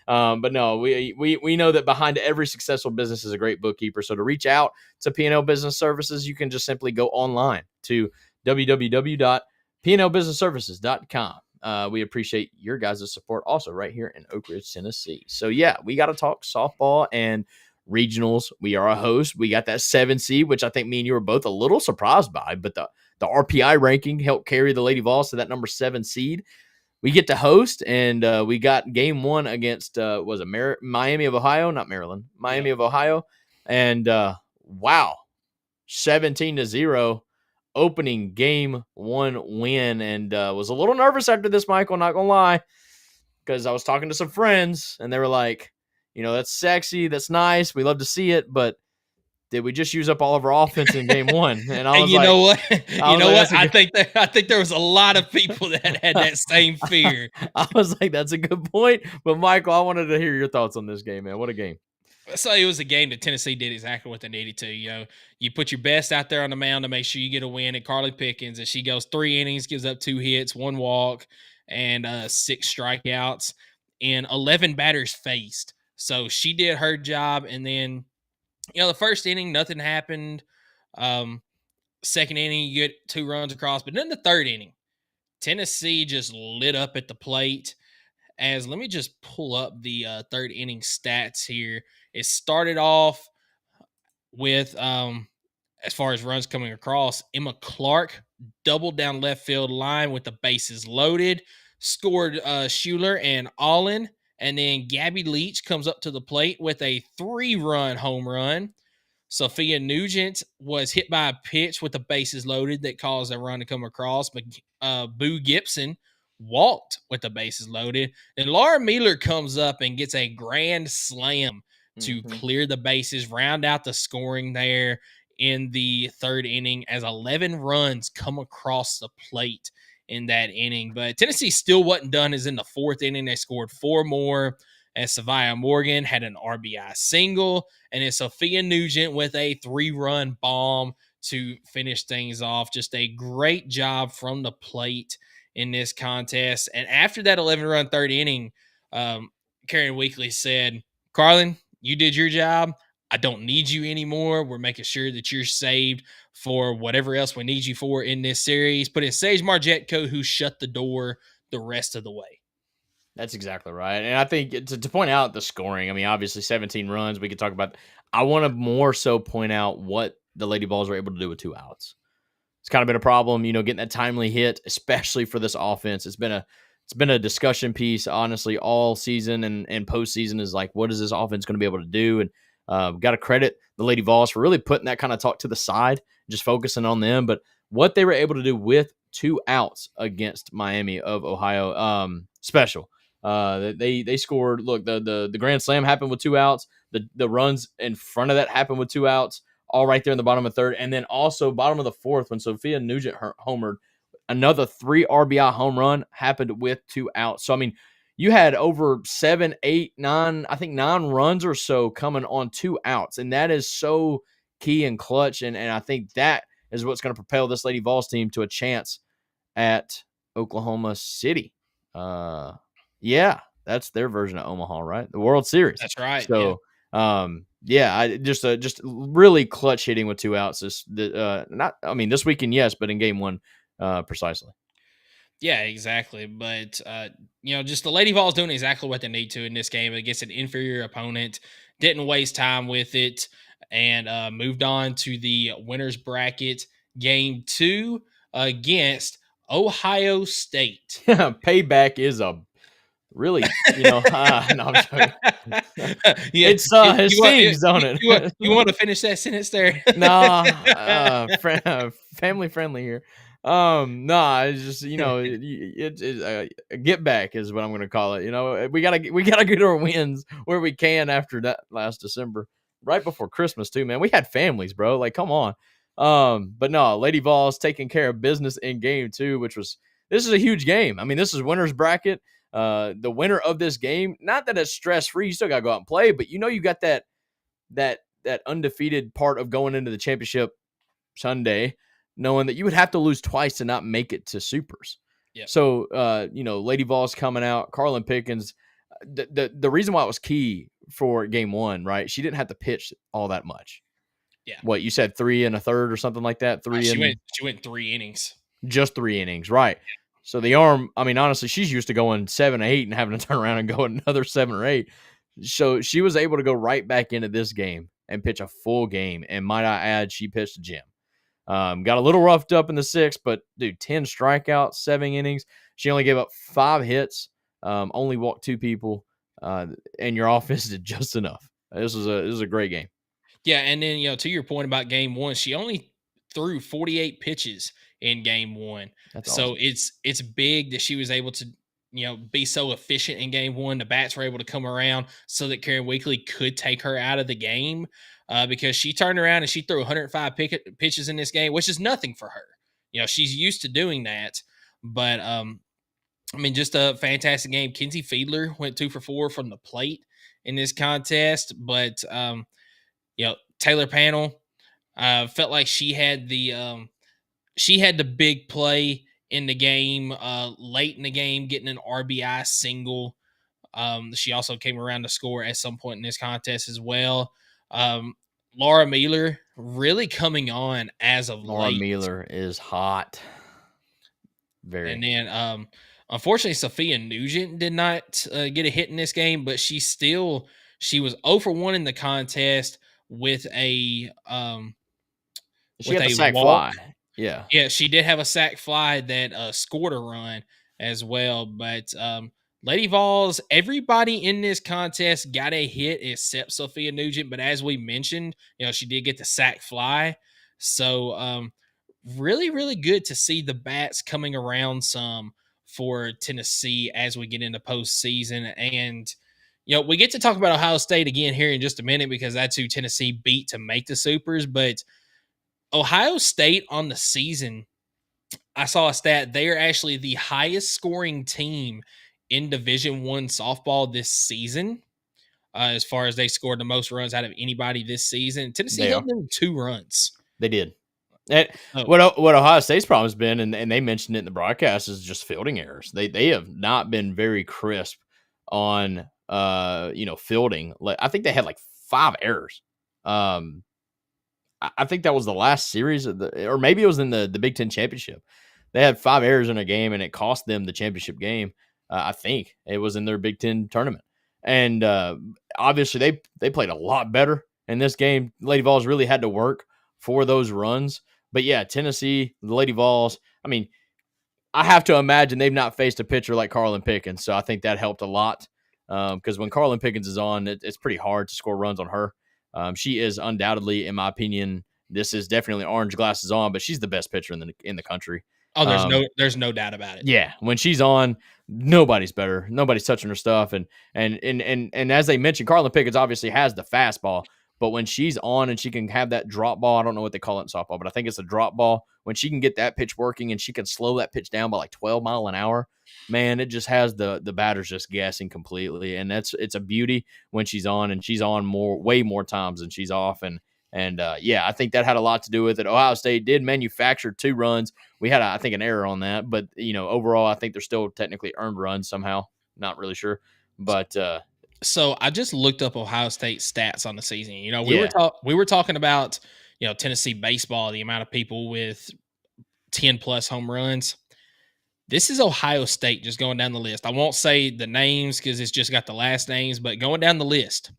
but no, we know that behind every successful business is a great bookkeeper. So to reach out to P&L Business Services, you can just simply go online to www.pnlbusinessservices.com. We appreciate your guys' support also right here in Oak Ridge, Tennessee. So yeah, we got to talk softball and regionals. We are a host. We got that 7 seed, which I think me and you were both a little surprised by, but the RPI ranking helped carry the Lady Vols to that number 7 seed. We get to host, and we got game 1 against Miami of Ohio, not Maryland, Miami of Ohio, and wow, 17-0 opening game 1 win, and was a little nervous after this, Michael, not gonna lie, because I was talking to some friends, and they were like, that's sexy. That's nice. We love to see it. But did we just use up all of our offense in game 1? And I was
you know what?
I
think there was a lot of people that had that same fear.
I was like, that's a good point. But Michael, I wanted to hear your thoughts on this game, man. What a game.
So it was a game that Tennessee did exactly what they needed to. You put your best out there on the mound to make sure you get a win. And Carly Pickens, and she goes 3 innings, gives up 2 hits, 1 walk, and 6 strikeouts in 11 batters faced. So she did her job, and then, the first inning, nothing happened. Second inning, you get 2 runs across, but then the third inning, Tennessee just lit up at the plate. Let me just pull up the third inning stats here. It started off with, as far as runs coming across, Emma Clark doubled down left field line with the bases loaded, scored Schuler and Allen. And then Gabby Leach comes up to the plate with a 3-run home run. Sophia Nugent was hit by a pitch with the bases loaded that caused a run to come across. But Boo Gibson walked with the bases loaded. And Laura Mueller comes up and gets a grand slam to clear the bases, round out the scoring there in the third inning as 11 runs come across the plate in that inning. But Tennessee still wasn't done as in the fourth inning. They scored 4 more as Savia Morgan had an RBI single, and then Sophia Nugent with a 3-run bomb to finish things off. Just a great job from the plate in this contest. And after that 11-run third inning, Karen Weekly said, Carlin, you did your job. I don't need you anymore. We're making sure that you're saved for whatever else we need you for in this series. But it's Sage Margetco who shut the door the rest of the way.
That's exactly right. And I think to point out the scoring, I mean, obviously 17 runs, we could talk about. I want to more so point out what the Lady Vols were able to do with 2 outs. It's kind of been a problem, getting that timely hit, especially for this offense. It's been a discussion piece, honestly, all season and postseason is like, what is this offense going to be able to do? And got to credit the Lady Vols for really putting that kind of talk to the side, just focusing on them. But what they were able to do with 2 outs against Miami of Ohio, special. They scored. Look, the grand slam happened with 2 outs. The runs in front of that happened with 2 outs, all right there in the bottom of third, and then also bottom of the fourth when Sophia Nugent homered. another 3 RBI home run happened with 2 outs. So, I mean, you had over 7, 8, 9, I think 9 runs or so coming on 2 outs. And that is so key and clutch. And I think that is what's going to propel this Lady Vols team to a chance at Oklahoma City. Yeah, that's their version of Omaha, right? The World Series.
That's right.
So, I just really clutch hitting with 2 outs. This weekend, yes, but in game 1, precisely.
Yeah, exactly. But just the Lady Vols doing exactly what they need to in this game against an inferior opponent. Didn't waste time with it, and moved on to the winners bracket, game 2 against Ohio State.
Payback is a really, no, I'm joking.
Yeah,
it stings, don't it?
You want to finish that sentence there?
Nah, family friendly here. It's just, it's a get back is what I'm going to call it. We gotta get our wins where we can after that last December, right before Christmas too, man. We had families, bro. Like, come on. But no, Lady Vols taking care of business in game 2, this is a huge game. I mean, this is winners bracket. The winner of this game, not that it's stress free, you still got to go out and play, but you got that undefeated part of going into the championship Sunday, knowing that you would have to lose twice to not make it to supers.
Yep.
So, Lady Vols coming out, Carlin Pickens. The reason why it was key for game 1, right? She didn't have to pitch all that much.
Yeah.
What you said, 3 1/3 or something like that.
She went 3 innings.
Just 3 innings, right? Yeah. So the arm, I mean, honestly, she's used to going 7 or 8 and having to turn around and go another 7 or 8. So she was able to go right back into this game and pitch a full game. And might I add, she pitched a gem. Got a little roughed up in the 6th, but dude, 10 strikeouts, 7 innings. She only gave up 5 hits, only walked 2 people, and your offense did just enough. This was a great game.
Yeah, and then to your point about game 1, she only threw 48 pitches in game 1.
That's
so
awesome.
It's big that she was able to be so efficient in game 1. The bats were able to come around so that Karen Weekly could take her out of the game, because she turned around and she threw 105 pitches in this game, which is nothing for her. She's used to doing that, but just a fantastic game. Kenzie Fiedler went 2 for 4 from the plate in this contest, but Taylor Panel felt like she had the big play in the game, late in the game, getting an RBI single. She also came around to score at some point in this contest as well. Laura Mueller really coming on as of
Laura
late.
Mueller is hot. Very.
And then, unfortunately, Sophia Nugent did not get a hit in this game, but she was 0 for 1 in the contest with a
she had a sac fly. Yeah.
Yeah, she did have a sac fly that scored a run as well. But Lady Vols, everybody in this contest got a hit except Sophia Nugent. But as we mentioned, she did get the sac fly. So really, really good to see the bats coming around some for Tennessee as we get into postseason. And we get to talk about Ohio State again here in just a minute, because that's who Tennessee beat to make the supers. But Ohio State on the season, I saw a stat. They are actually the highest scoring team in Division I softball this season, as far as they scored the most runs out of anybody this season. Tennessee held them 2 runs.
They did. And what Ohio State's problem has been, and they mentioned it in the broadcast, is just fielding errors. They have not been very crisp on fielding. I think they had like 5 errors. I think that was the last series or maybe it was in the Big Ten championship. They had 5 errors in a game, and it cost them the championship game. I think it was in their Big Ten tournament. And obviously they played a lot better in this game. Lady Vols really had to work for those runs. But yeah, Tennessee, the Lady Vols, I mean, I have to imagine they've not faced a pitcher like Carlin Pickens. So I think that helped a lot, because when Carlin Pickens is on, it's pretty hard to score runs on her. She is undoubtedly, in my opinion, this is definitely orange glasses on, but she's the best pitcher in the country.
Oh, there's no doubt about it.
Yeah, when she's on, nobody's better. Nobody's touching her stuff. And as they mentioned, Carlin Pickens obviously has the fastball, But when she's on and she can have that drop ball, I don't know what they call it in softball, but I think it's a drop ball. When she can get that pitch working and she can slow that pitch down by like 12 mile an hour, man, it just has the batters just guessing completely. And it's a beauty when she's on, and she's on way more times than she's off. And yeah, I think that had a lot to do with it. Ohio State did manufacture 2 runs. We had, I think, an error on that, but overall, I think they're still technically earned runs somehow. Not really sure, but
so I just looked up Ohio State stats on the season. We were talking about Tennessee baseball, the amount of people with 10 plus home runs. This is Ohio State, just going down the list. I won't say the names because it's just got the last names, but going down the list: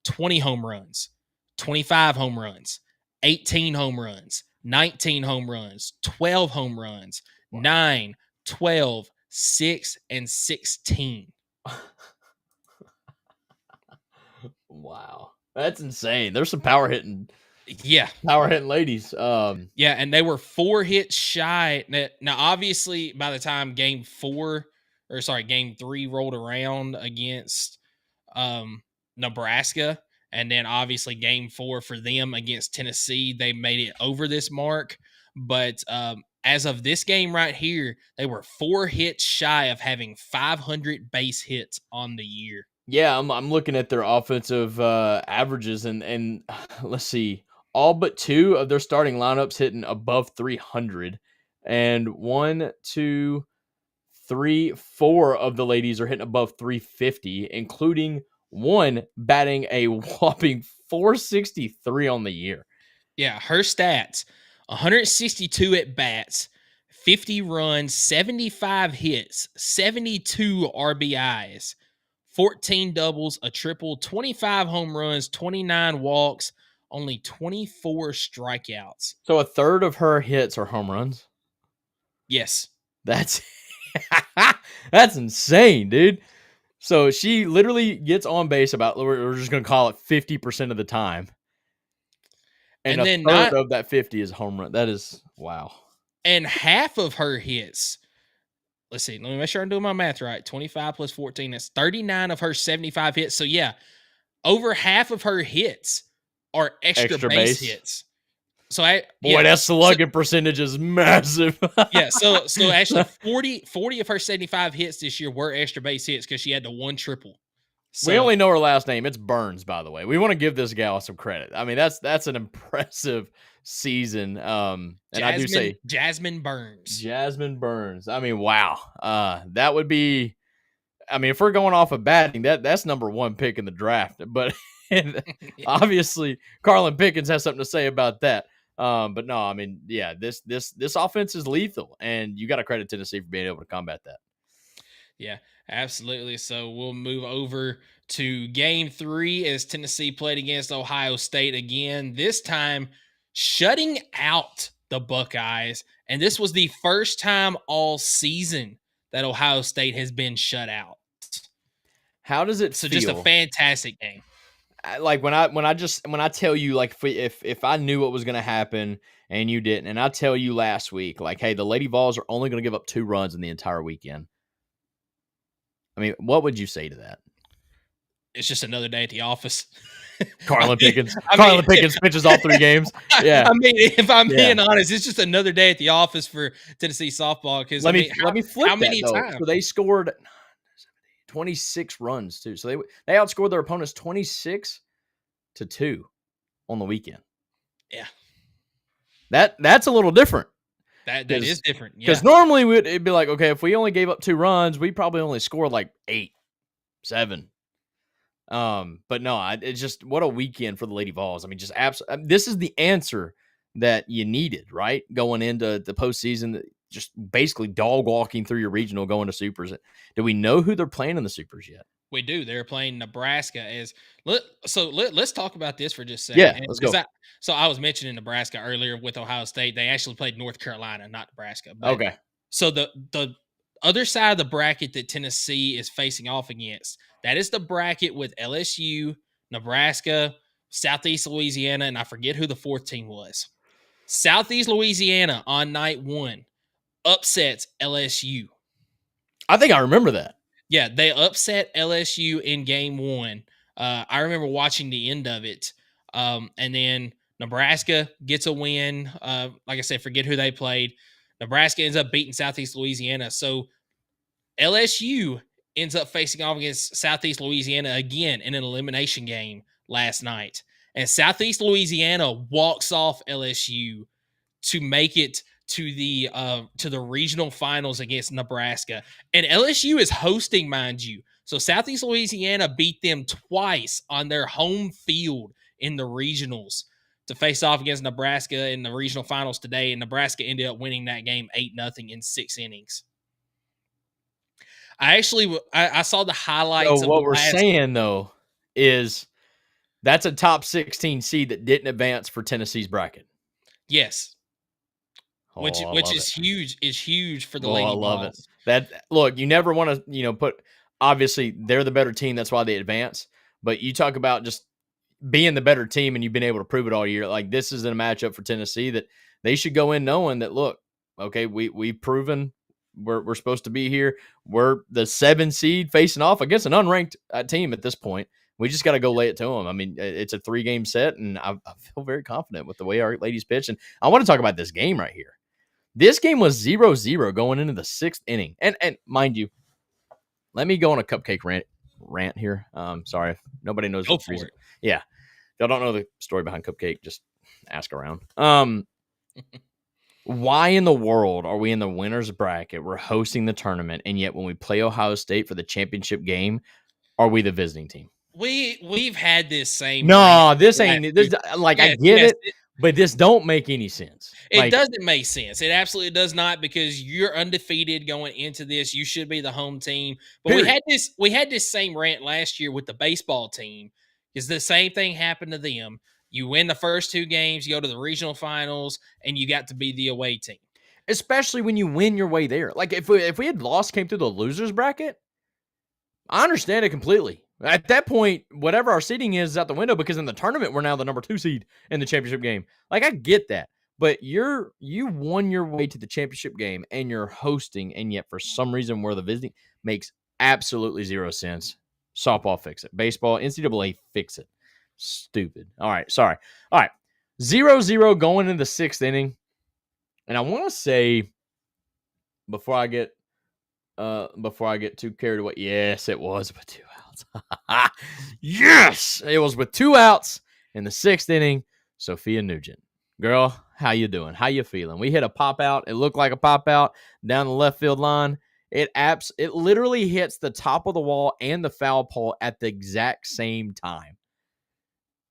20 home runs, 25 home runs, 18 home runs, 19 home runs, 12 home runs, 9, 12, 6, and 16.
Wow, that's insane. There's some power hitting ladies.
Yeah, and they were 4 hits shy. Now, obviously, by the time game 3 rolled around against Nebraska, and then obviously game 4 for them against Tennessee, they made it over this mark. But as of this game right here, they were 4 hits shy of having 500 base hits on the year.
Yeah, I'm looking at their offensive averages, and let's see, all but 2 of their starting lineups hitting above 300, and 1, 2, 3, 4 of the ladies are hitting above 350, including one batting a whopping 463 on the year.
Yeah, her stats: 162 at bats, 50 runs, 75 hits, 72 RBIs, 14 doubles, a triple, 25 home runs, 29 walks, only 24 strikeouts.
So a third of her hits are home runs?
Yes.
That's insane, dude. So she literally gets on base about, we're just going to call it 50% of the time. And then a third of that 50 is home run. That is, wow.
And half of her hits, let's see, let me make sure I'm doing my math right. 25 plus 14, that's 39 of her 75 hits. So yeah, over half of her hits are extra base hits. So
that slugging percentage is massive.
Yeah, so actually 40 of her 75 hits this year were extra base hits because she had the 1 triple. So,
we only know her last name. It's Burns, by the way. We want to give this gal some credit. I mean, that's an impressive season. And I do say
Jasmine Burns.
Jasmine Burns. I mean, wow. That would be. I mean, if we're going off of batting, that's number 1 pick in the draft. But obviously, Carlin Pickens has something to say about that. But no, I mean, yeah, this offense is lethal, and you got to credit Tennessee for being able to combat that.
Yeah, absolutely. So we'll move over to game 3 as Tennessee played against Ohio State again, this time shutting out the Buckeyes. And this was the first time all season that Ohio State has been shut out.
How does it feel?
Just a fantastic game.
Like when I tell you, like, if I knew what was going to happen and you didn't, and I tell you last week, like, hey, the Lady Vols are only going to give up 2 runs in the entire weekend. I mean, what would you say to that?
It's just another day at the office.
Carlin Pickens pitches all 3 games. Yeah.
I mean, if I'm being honest, it's just another day at the office for Tennessee softball. Because
let me flip
how many
that,
times?
So they scored 26 runs too. So they outscored their opponents 26-2 on the weekend.
Yeah.
That's a little different.
That is different.
Because normally it'd be like, okay, if we only gave up 2 runs, we probably only scored like 8, 7. But no, it's just, what a weekend for the Lady Vols. I mean, just this is the answer that you needed, right? Going into the postseason, just basically dog walking through your regional, going to supers. Do we know who they're playing in the supers yet?
We do. They're playing Nebraska. Let's talk about this for just a second.
Yeah, let's go.
So I was mentioning Nebraska earlier with Ohio State. They actually played North Carolina, not Nebraska.
Okay.
So the other side of the bracket that Tennessee is facing off against, that is the bracket with LSU, Nebraska, Southeast Louisiana, and I forget who the 4th team was. Southeast Louisiana on night 1 upsets LSU.
I think I remember that.
Yeah, they upset LSU in game 1. I remember watching the end of it. And then Nebraska gets a win. Like I said, forget who they played. Nebraska ends up beating Southeast Louisiana. So LSU ends up facing off against Southeast Louisiana again in an elimination game last night. And Southeast Louisiana walks off LSU to make it to the regional finals against Nebraska. And LSU is hosting, mind you. So Southeast Louisiana beat them twice on their home field in the regionals to face off against Nebraska in the regional finals today. And Nebraska ended up winning that game 8-0 in 6 innings. I saw the highlights.
So what we're saying though is that's a top 16 seed that didn't advance for Tennessee's bracket.
Yes.
Oh,
which is huge. Is huge for the Lady Vols.
I love it. That look, you never want to, put, obviously they're the better team. That's why they advance. But you talk about just being the better team and you've been able to prove it all year. Like this is a matchup for Tennessee that they should go in knowing that, look, okay, we've proven we're supposed to be here. We're the 7 seed facing off against an unranked team at this point. We just got to go lay it to them. I mean, it's a 3-game set, and I feel very confident with the way our ladies pitch. And I want to talk about this game right here. This game was 0-0 going into the 6th inning. And mind you, let me go on a cupcake rant here. Sorry if nobody knows the reason. Yeah. If y'all don't know the story behind Cupcake, just ask around. Why in the world are we in the winner's bracket? We're hosting the tournament, and yet when we play Ohio State for the championship game, are we the visiting team?
We've had this same.
No, this ain't. This, like, yes, I get it, but this don't make any sense.
It doesn't make sense. It absolutely does not, because you're undefeated going into this. You should be the home team. But we had this same rant last year with the baseball team, because the same thing happened to them. You win the first 2 games, you go to the regional finals, and you got to be the away team.
Especially when you win your way there. Like, if we had lost, came through the losers bracket, I understand it completely. At that point, whatever our seeding is out the window, because in the tournament, we're now the number 2 seed in the championship game. Like, I get that. But you won your way to the championship game, and you're hosting, and yet for some reason we're the visiting. Makes absolutely 0 sense. Softball, fix it. Baseball, NCAA, fix it. Stupid. All right, sorry. All right, 0-0 going into the 6th inning. And I want to say, before I get too carried away, yes, it was with 2 outs. Yes, it was with 2 outs in the 6th inning. Sophia Nugent, girl, how you doing? How you feeling? We hit a pop out. It looked like a pop out down the left field line. It literally hits the top of the wall and the foul pole at the exact same time.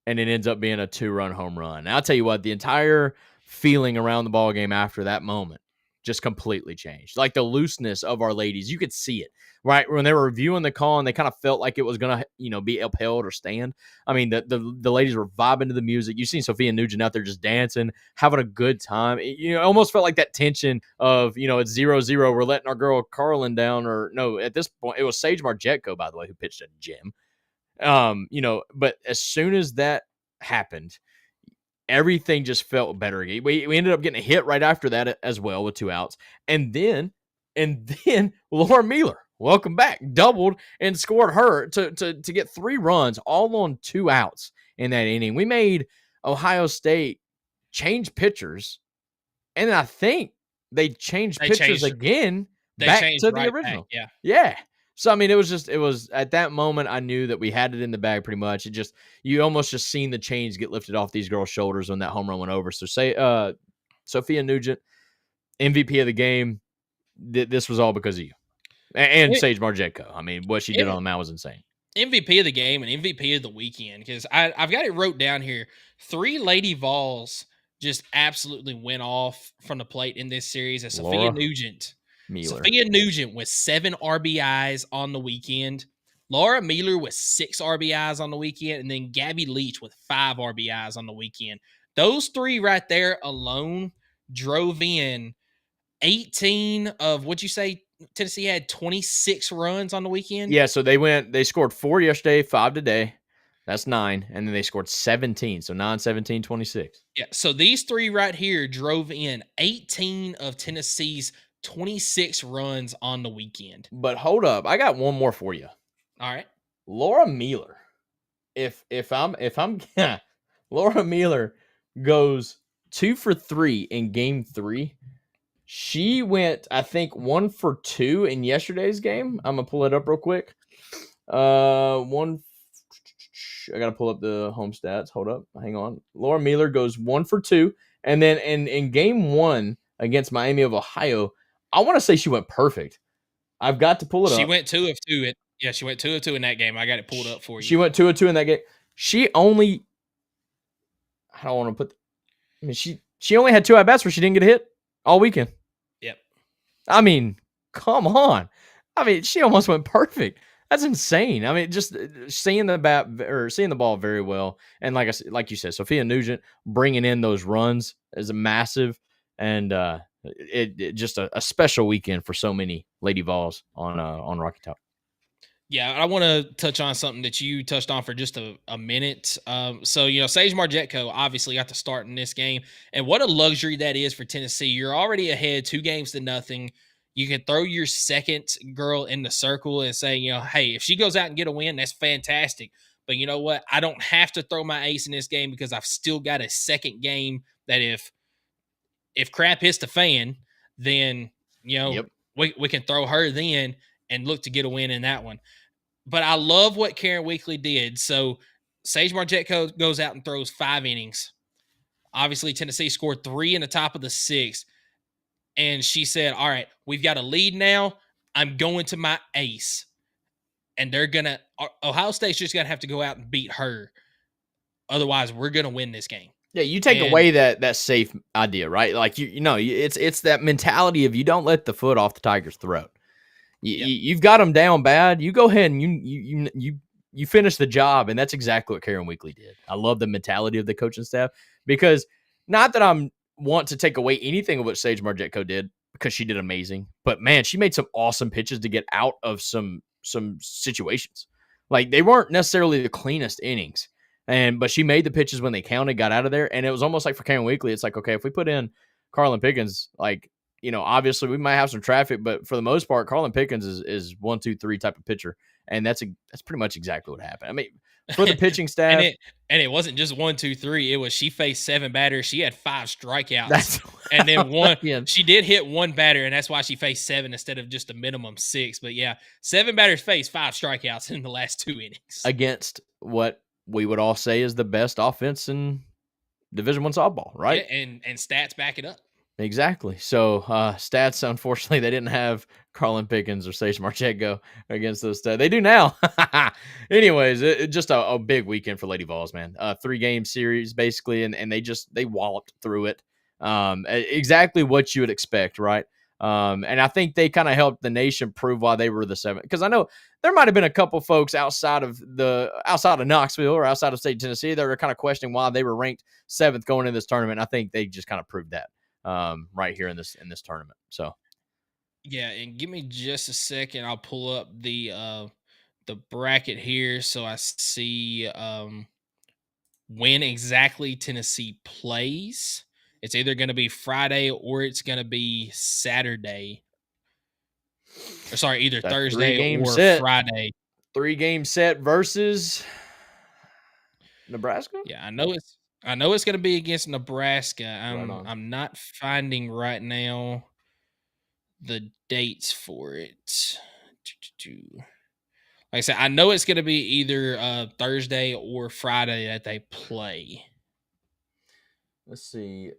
And it ends up being a 2-run home run. And I'll tell you what, the entire feeling around the ball game after that moment just completely changed. Like the looseness of our ladies, you could see it, right? When they were reviewing the call and they kind of felt like it was going to, be upheld or stand. I mean, the ladies were vibing to the music. You've seen Sophia Nugent out there just dancing, having a good time. It almost felt like that tension of, it's 0-0. We're letting our girl Carlin down, or no, at this point, it was Sage Marjetko, by the way, who pitched a gem. But as soon as that happened, everything just felt better. We ended up getting a hit right after that as well with 2 outs. And then Laura Mueller, welcome back, doubled and scored her to get 3 runs all on 2 outs in that inning. We made Ohio State change pitchers, and I think they changed pitchers again back to the original. Yeah. So, I mean, it was at that moment, I knew that we had it in the bag pretty much. You almost just seen the chains get lifted off these girls' shoulders when that home run went over. So, Sophia Nugent, MVP of the game, this was all because of you. And Sage Marjetko. I mean, what she did on the mound was insane.
MVP of the game and MVP of the weekend, because I've got it wrote down here. 3 Lady Vols just absolutely went off from the plate in this series. As Sophia Nugent with 7 RBIs on the weekend. Laura Mueller with 6 RBIs on the weekend. And then Gabby Leach with 5 RBIs on the weekend. Those 3 right there alone drove in 18 of, what'd you say, Tennessee had 26 runs on the weekend?
Yeah, so they scored 4 yesterday, 5 today. That's 9. And then they scored 17. So 9, 17, 26.
Yeah, so these 3 right here drove in 18 of Tennessee's 26 runs on the weekend.
But hold up, I got one more for you.
All right,
Laura Mueller. If I'm Laura Mueller goes 2 for 3 in game 3. She went, I think, 1 for 2 in yesterday's game. I'm gonna pull it up real quick. I gotta pull up the home stats. Hold up, hang on. Laura Mueller goes 1 for 2, and then in game 1 against Miami of Ohio, I want to say she went perfect. I've got to pull it up.
She went 2 of 2. She went 2 of 2 in that game. I got it pulled up for you.
She went 2 of 2 in that game. She only, I don't want to put. I mean, she only had 2 at bats where she didn't get a hit all weekend.
Yep.
I mean, come on. I mean, she almost went perfect. That's insane. I mean, just seeing the ball very well, and like you said, Sophia Nugent bringing in those runs is a massive, and it just a special weekend for so many Lady Vols on Rocky Top.
Yeah, I want to touch on something that you touched on for just a minute. So, Sage Marjetko obviously got to start in this game, and what a luxury that is for Tennessee. You're already ahead 2-0. You can throw your second girl in the circle and say, hey, if she goes out and get a win, that's fantastic. But you know what? I don't have to throw my ace in this game because I've still got a second game that if crap hits the fan, then, we can throw her then and look to get a win in that one. But I love what Karen Weekly did. So Sage Marjetko goes out and throws 5 innings. Obviously, Tennessee scored 3 in the top of the 6th. And she said, all right, we've got a lead now. I'm going to my ace. And Ohio State's just going to have to go out and beat her. Otherwise, we're going to win this game.
Yeah, you take away that safe idea, right? Like, it's that mentality of you don't let the foot off the Tiger's throat. You've got them down bad. You go ahead and you finish the job, and that's exactly what Karen Weekly did. I love the mentality of the coaching staff, because not that I'm want to take away anything of what Sage Marjetko did, because she did amazing. But man, she made some awesome pitches to get out of some situations. Like, they weren't necessarily the cleanest innings, but she made the pitches when they counted, got out of there, and it was almost like for Karen Weekly, it's like, okay, if we put in Carlin Pickens, like, obviously we might have some traffic, but for the most part, Carlin Pickens is 1, 2, 3 type of pitcher, and that's pretty much exactly what happened. I mean, for the pitching staff,
and it wasn't just 1, 2, 3. It was she faced 7 batters. She had 5 strikeouts, and then one. She did hit 1 batter, and that's why she faced 7 instead of just a minimum 6. But yeah, 7 batters faced 5 strikeouts in the last 2 innings
against what we would all say is the best offense in Division I softball, right?
Yeah, and stats back it up.
Exactly. So stats, unfortunately, they didn't have Carlin Pickens or Sage Marjetko against those stats. They do now. Anyways, just a big weekend for Lady Vols, man. 3-game series, basically, and they walloped through it. Exactly what you would expect, right? And I think they kind of helped the nation prove why they were the 7th. Because I know there might have been a couple folks outside of Knoxville or outside of state Tennessee that were kind of questioning why they were ranked 7th going into this tournament. I think they just kind of proved that right here in this tournament. So
yeah, and give me just a second. I'll pull up the bracket here so I see when exactly Tennessee plays. It's either going to be Friday or it's going to be Saturday. Or sorry, either Thursday or Friday.
3-game set versus Nebraska?
Yeah, I know it's going to be against Nebraska. I'm not finding right now the dates for it. Like I said, I know it's going to be either Thursday or Friday that they play.
Let's see.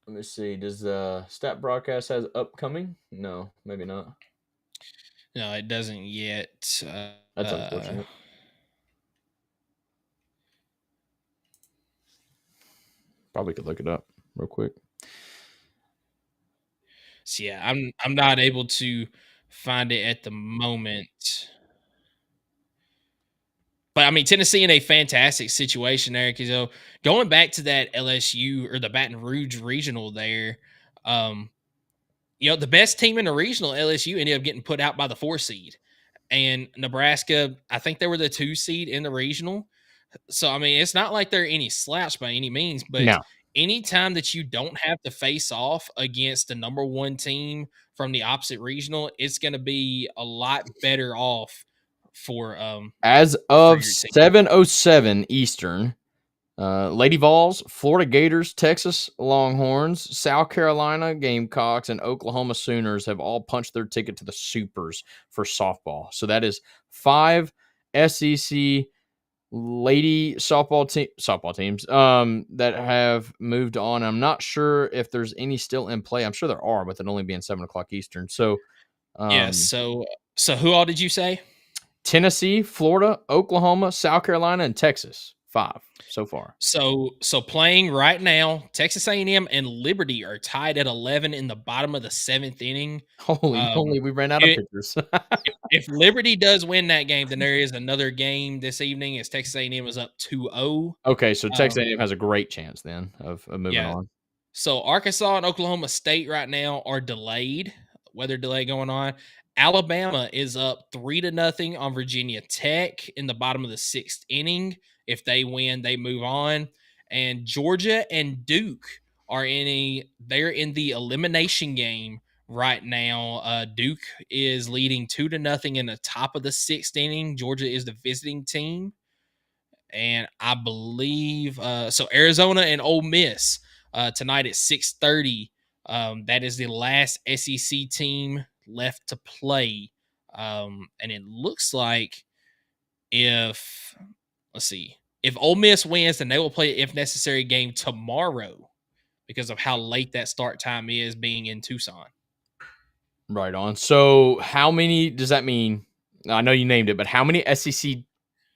Let me see. Does Stat Broadcast has upcoming? No, maybe not.
No, it doesn't yet.
That's unfortunate. Probably could look it up real quick.
So yeah, I'm not able to find it at the moment. But I mean, Tennessee in a fantastic situation there, because going back to that LSU or the Baton Rouge regional there, the best team in the regional, LSU, ended up getting put out by the 4 seed, and Nebraska, I think they were the 2 seed in the regional. So I mean, it's not like they're any slouch by any means, but anytime that you don't have to face off against the number 1 team from the opposite regional, it's going to be a lot better off for
as
for
of
your team.
7:07 Eastern. Lady Vols, Florida Gators, Texas Longhorns, South Carolina Gamecocks, and Oklahoma Sooners have all punched their ticket to the Supers for softball. So that is 5 SEC lady softball teams that have moved on. I'm not sure if there's any still in play. I'm sure there are, with it only being 7:00 Eastern. So
Yeah. So who all did you say?
Tennessee, Florida, Oklahoma, South Carolina, and Texas. 5 so far.
So playing right now, Texas A&M and Liberty are tied at 11 in the bottom of the 7th inning.
Holy moly, we ran out of pitchers.
If Liberty does win that game, then there is another game this evening as Texas A&M is up 2-0.
Okay, so Texas A&M has a great chance then of moving on.
So Arkansas and Oklahoma State right now are delayed, weather delay going on. Alabama is up 3-0 on Virginia Tech in the bottom of the 6th inning. If they win, they move on. And Georgia and Duke are they're in the elimination game right now. Duke is leading 2-0 in the top of the 6th inning. Georgia is the visiting team. And I believe so Arizona and Ole Miss tonight at 6:30. That is the last SEC team left to play. And it looks like if Ole Miss wins, then they will play an if necessary game tomorrow because of how late that start time is being in Tucson.
Right on. So how many does that mean? I know you named it, but how many SEC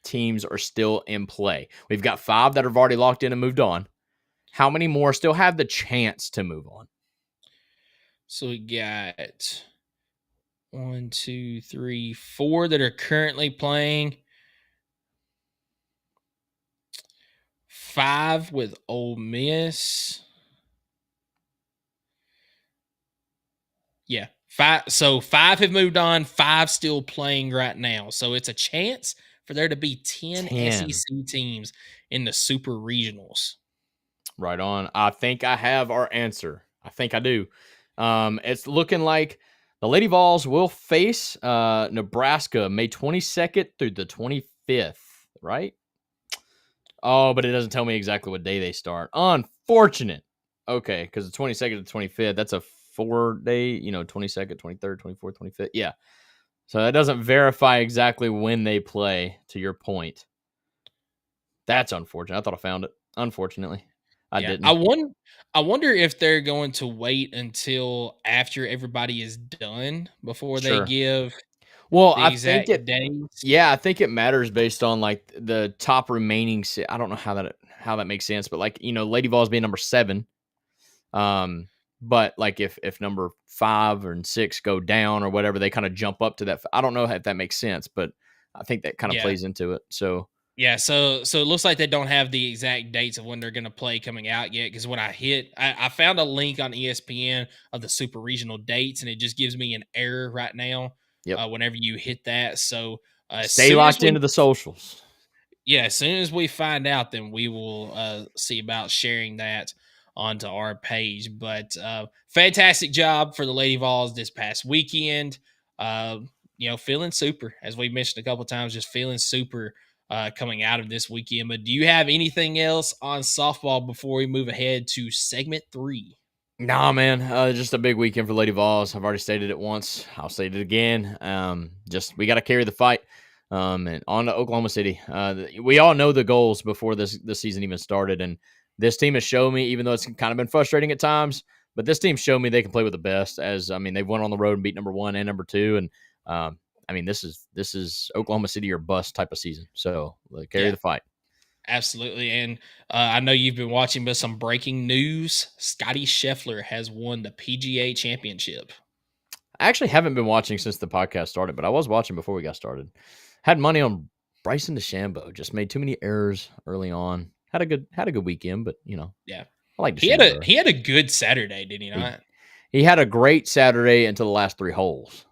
teams are still in play? We've got 5 that have already locked in and moved on. How many more still have the chance to move on?
So we got 1, 2, 3, 4 that are currently playing. 5 with Ole Miss. Yeah, 5. So 5 have moved on. 5 still playing right now. So it's a chance for there to be 10 SEC teams in the Super Regionals.
Right on. I think I have our answer. I think I do. It's looking like the Lady Vols will face Nebraska May 22nd through the 25th, right? Oh, but it doesn't tell me exactly what day they start. Unfortunate. Okay, because the 22nd to 25th, that's a 4-day, 22nd, 23rd, 24th, 25th. Yeah. So that doesn't verify exactly when they play, to your point. That's unfortunate. I thought I found it. Unfortunately, I didn't.
I wonder if they're going to wait until after everybody is done before they give the exact days.
Yeah, I think it matters based on like the top remaining. I don't know how that makes sense, but like Lady Vols being number 7. But like if number 5 and 6 go down or whatever, they kind of jump up to that. I don't know if that makes sense, but I think that kind of plays into it. So
yeah, so it looks like they don't have the exact dates of when they're going to play coming out yet. Because when I found a link on ESPN of the Super Regional dates, and it just gives me an error right now.
Yep.
Whenever you hit that, so
stay locked into the socials.
Yeah, as soon as we find out, then we will see about sharing that onto our page. But fantastic job for the Lady Vols this past weekend. Feeling super, as we mentioned a couple of times, just feeling super coming out of this weekend. But do you have anything else on softball before we move ahead to segment 3?
Nah, man, just a big weekend for Lady Vols. I've already stated it once. I'll state it again. We got to carry the fight. And on to Oklahoma City. We all know the goals before this season even started, and this team has shown me, even though it's kind of been frustrating at times, but this team showed me they can play with the best. They've went on the road and beat number 1 and number 2, and this is Oklahoma City or bust type of season. So carry the fight.
Absolutely. And I know you've been watching, but some breaking news: Scotty Scheffler has won the PGA Championship.
I actually haven't been watching since the podcast started, but I was watching before we got started. Had money on Bryson DeChambeau. Just made too many errors early on. Had a good weekend, but
yeah,
I like DeChambeau.
He had a good Saturday, did he not?
He had a great Saturday until the last 3 holes.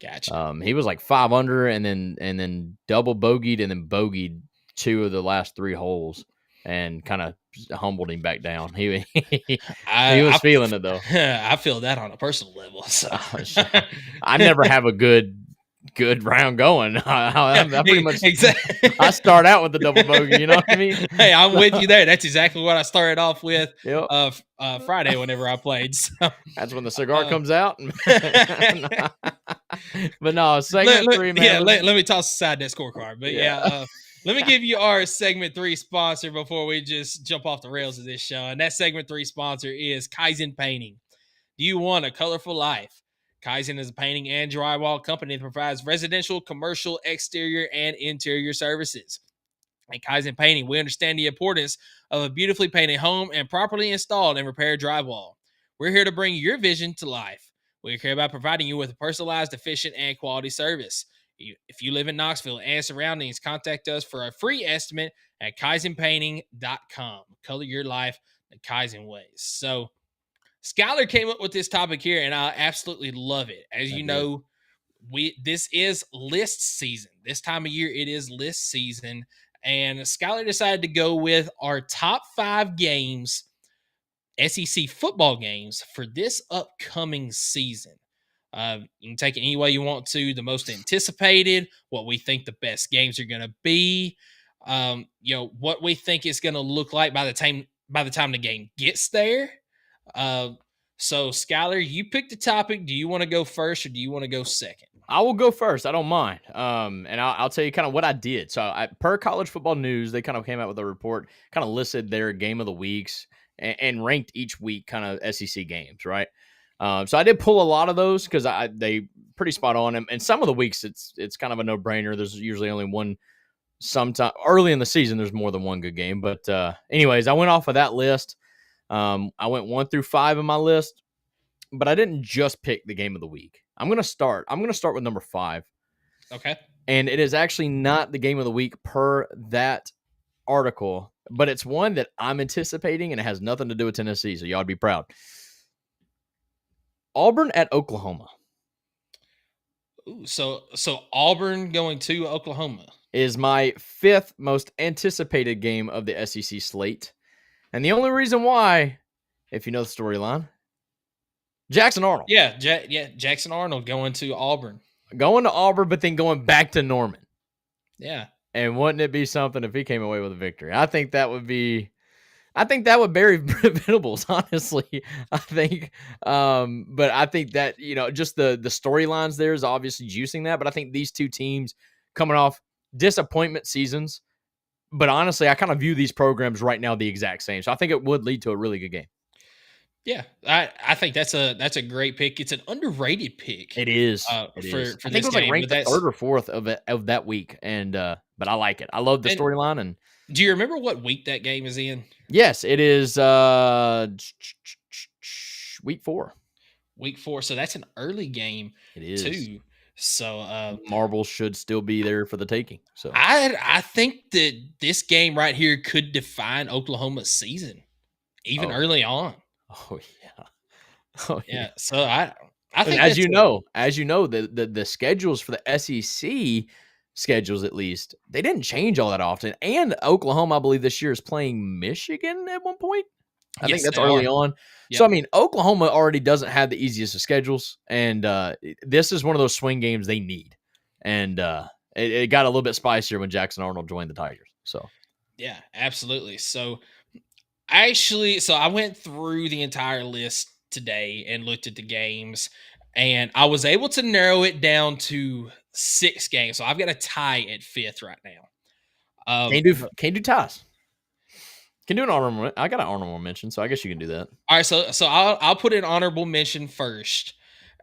Gotcha.
He was like 5 under, and then double bogeyed, and then bogeyed 2 of the last 3 holes, and kind of humbled him back down. He was feeling it though.
I feel that on a personal level. So.
I never have a good good round going. I pretty much
exactly.
I start out with the double bogey. You know what I mean?
Hey, I'm with you there. That's exactly what I started off with
Yep.
Friday whenever I played. So.
That's when the cigar comes out. But no, segment 3, man.
Yeah, let me toss aside that scorecard. But let me give you our segment 3 sponsor before we just jump off the rails of this show. And that segment 3 sponsor is Kaizen Painting. Do you want a colorful life? Kaizen is a painting and drywall company that provides residential, commercial, exterior, and interior services. At Kaizen Painting, we understand the importance of a beautifully painted home and properly installed and repaired drywall. We're here to bring your vision to life. We care about providing you with a personalized, efficient, and quality service. If you live in Knoxville and surroundings, contact us for a free estimate at kaizenpainting.com. Color your life the Kaizen ways. So, Skylar came up with this topic here, and I absolutely love it. As you know, this is list season. This time of year, it is list season. And Skylar decided to go with our top 5 games, SEC football games, for this upcoming season. You can take it any way you want to. The most anticipated, what we think the best games are going to be, what we think it's going to look like by the time the game gets there. So Skylar, you pick the topic. Do you want to go first or do you want to go second?
I will go first. I don't mind. And I'll tell you kind of what I did. So per College Football News, they kind of came out with a report, kind of listed their game of the weeks and ranked each week kind of SEC games, right? So I did pull a lot of those because they pretty spot on. And some of the weeks, it's kind of a no-brainer. There's usually only one. Sometime early in the season, there's more than one good game. But anyways, I went off of that list. I went 1 through 5 in my list, but I didn't just pick the game of the week. I'm going to start with number 5.
Okay.
And it is actually not the game of the week per that article, but it's one that I'm anticipating, and it has nothing to do with Tennessee, so y'all be proud. Auburn at Oklahoma.
Ooh, so Auburn going to Oklahoma
is my 5th most anticipated game of the SEC slate. And the only reason why, if you know the storyline, Jackson Arnold.
Yeah, Jackson Arnold going to Auburn.
Going to Auburn, but then going back to Norman.
Yeah.
And wouldn't it be something if he came away with a victory? I think that would bury Venables, honestly. I think, but I think that, just the storylines there is obviously juicing that. But I think these two teams coming off disappointment seasons, but honestly, I kind of view these programs right now the exact same. So I think it would lead to a really good game.
Yeah, I think that's a great pick. It's an underrated pick.
It is.
For
I think
this
it was
game,
ranked the 3rd or 4th of that week, and but I like it. I love the storyline. And
do you remember what week that game is in?
Yes, it is week 4.
Week 4. So that's an early game.
It is
too. So
marbles should still be there for the taking. So
I think that this game right here could define Oklahoma's season, even early on.
Oh yeah.
So I think
as you know, the schedules for the SEC schedules, at least, they didn't change all that often. And Oklahoma, I believe, this year is playing Michigan at one point. I think that's early on. Yep. So I mean, Oklahoma already doesn't have the easiest of schedules, and this is one of those swing games they need. And it got a little bit spicier when Jackson Arnold joined the Tigers. So
yeah, absolutely. So I went through the entire list today and looked at the games, and I was able to narrow it down to 6 games. So I've got a tie at 5th right now.
Can't do ties. Can do an honorable. I got an honorable mention, so I guess you can do that.
All right, so I'll put an honorable mention first,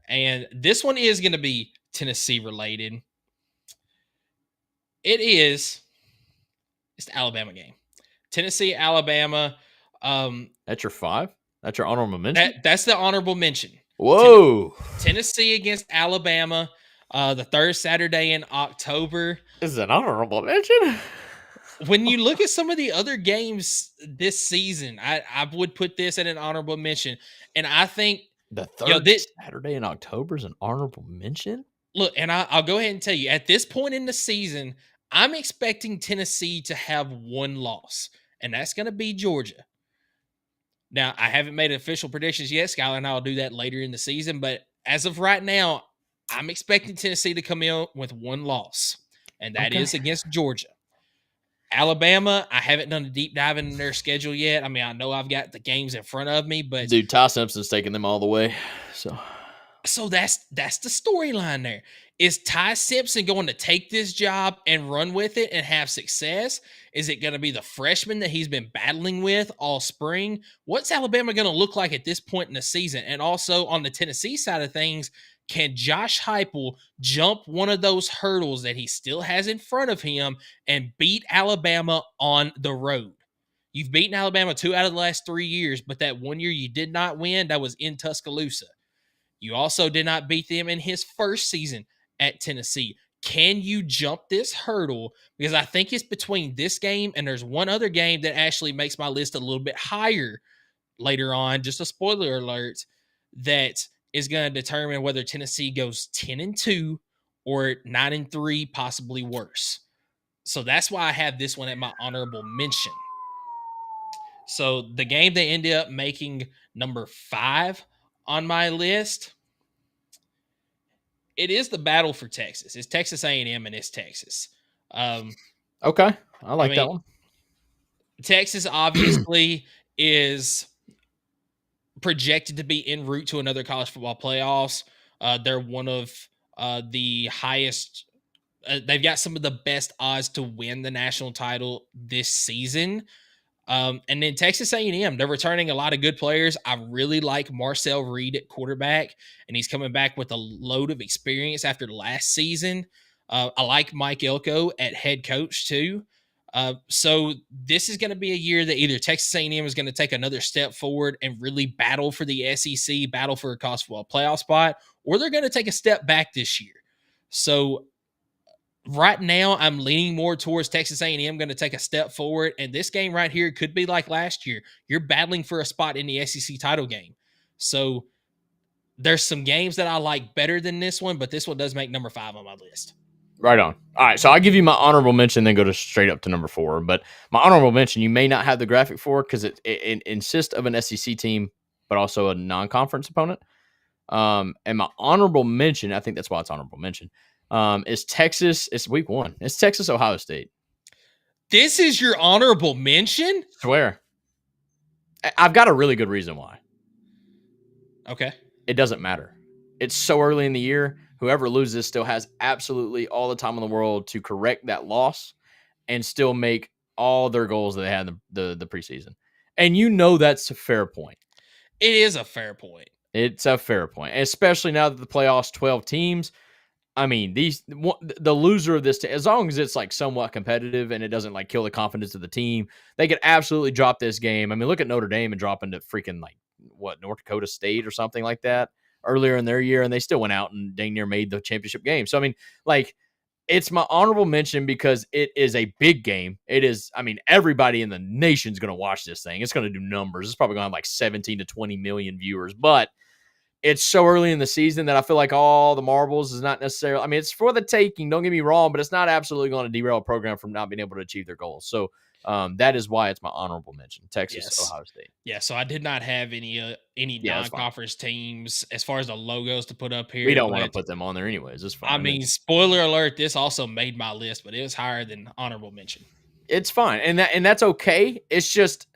and this one is going to be Tennessee related. It's the Alabama game, Tennessee, Alabama.
That's your 5. That's your honorable mention.
That's the honorable mention.
Whoa!
Tennessee against Alabama, the 3rd Saturday in October.
This is an honorable mention.
When you look at some of the other games this season, I would put this at an honorable mention. And I think
the 3rd Saturday in October is an honorable mention.
Look, and I'll go ahead and tell you, at this point in the season, I'm expecting Tennessee to have 1 loss, and that's going to be Georgia. Now, I haven't made official predictions yet. Skylar and I will do that later in the season, but as of right now, I'm expecting Tennessee to come in with one loss, and that is against Georgia. Alabama, I haven't done a deep dive in their schedule yet. I mean, I know I've got the games in front of me, but
Dude, Ty Simpson's taking them all the way. So
that's the storyline there. Is Ty Simpson going to take this job and run with it and have success? Is it going to be the freshman that he's been battling with all spring? What's Alabama going to look like at this point in the season? And also on the Tennessee side of things, can Josh Heupel jump one of those hurdles that he still has in front of him and beat Alabama on the road? You've beaten Alabama 2 out of the last 3 years, but that 1 year you did not win, that was in Tuscaloosa. You also did not beat them in his first season at Tennessee. Can you jump this hurdle? Because I think it's between this game and there's one other game that actually makes my list a little bit higher later on, just a spoiler alert, that is going to determine whether Tennessee goes 10-2 or 9-3, possibly worse. So that's why I have this one at my honorable mention. So the game they ended up making number 5 on my list, it is the battle for Texas. It's Texas A&M and it's Texas.
okay, I like that one.
Texas obviously is projected to be en route to another college football playoffs. They're one of the highest. They've got some of the best odds to win the national title this season. And then Texas A&M, they're returning a lot of good players. I really like Marcel Reed at quarterback, and he's coming back with a load of experience after last season. I like Mike Elko at head coach too. So this is going to be a year that either Texas A&M is going to take another step forward and really battle for the SEC, battle for a college football playoff spot, or they're going to take a step back this year. So right now, I'm leaning more towards Texas A&M going to take a step forward, and this game right here could be like last year. You're battling for a spot in the SEC title game. So there's some games that I like better than this one, but this one does make number 5 on my list.
Right on. All right, so I'll give you my honorable mention, then go to straight up to number 4. But my honorable mention, you may not have the graphic for because it insists of an SEC team, but also a non-conference opponent. And my honorable mention, I think that's why it's honorable mention, is Texas. It's week 1. It's Texas, Ohio State.
This is your honorable mention?
Swear. I've got a really good reason why.
Okay.
It doesn't matter. It's so early in the year. Whoever loses still has absolutely all the time in the world to correct that loss and still make all their goals that they had in the preseason. And you know that's a fair point.
It is a fair point.
It's a fair point, especially now that the playoffs 12 teams. I mean, the loser of this, as long as it's like somewhat competitive and it doesn't like kill the confidence of the team, they could absolutely drop this game. I mean, look at Notre Dame and dropping to freaking North Dakota State or something like that earlier in their year, and they still went out and dang near made the championship game. So, I mean, it's my honorable mention because it is a big game. It is, I mean, everybody in the nation's going to watch this thing. It's going to do numbers. It's probably going to have 17 to 20 million viewers, but it's so early in the season that I feel like all the marbles is not necessarily, I mean, it's for the taking, don't get me wrong, but it's not absolutely going to derail a program from not being able to achieve their goals. So that is why it's my honorable mention, Texas, Ohio State.
Yeah, so I did not have any non-conference teams as far as the logos to put up here.
We don't want to put them on there anyways. It's fine.
I mean, spoiler alert, this also made my list, but it was higher than honorable mention.
It's fine, and that's okay. It's just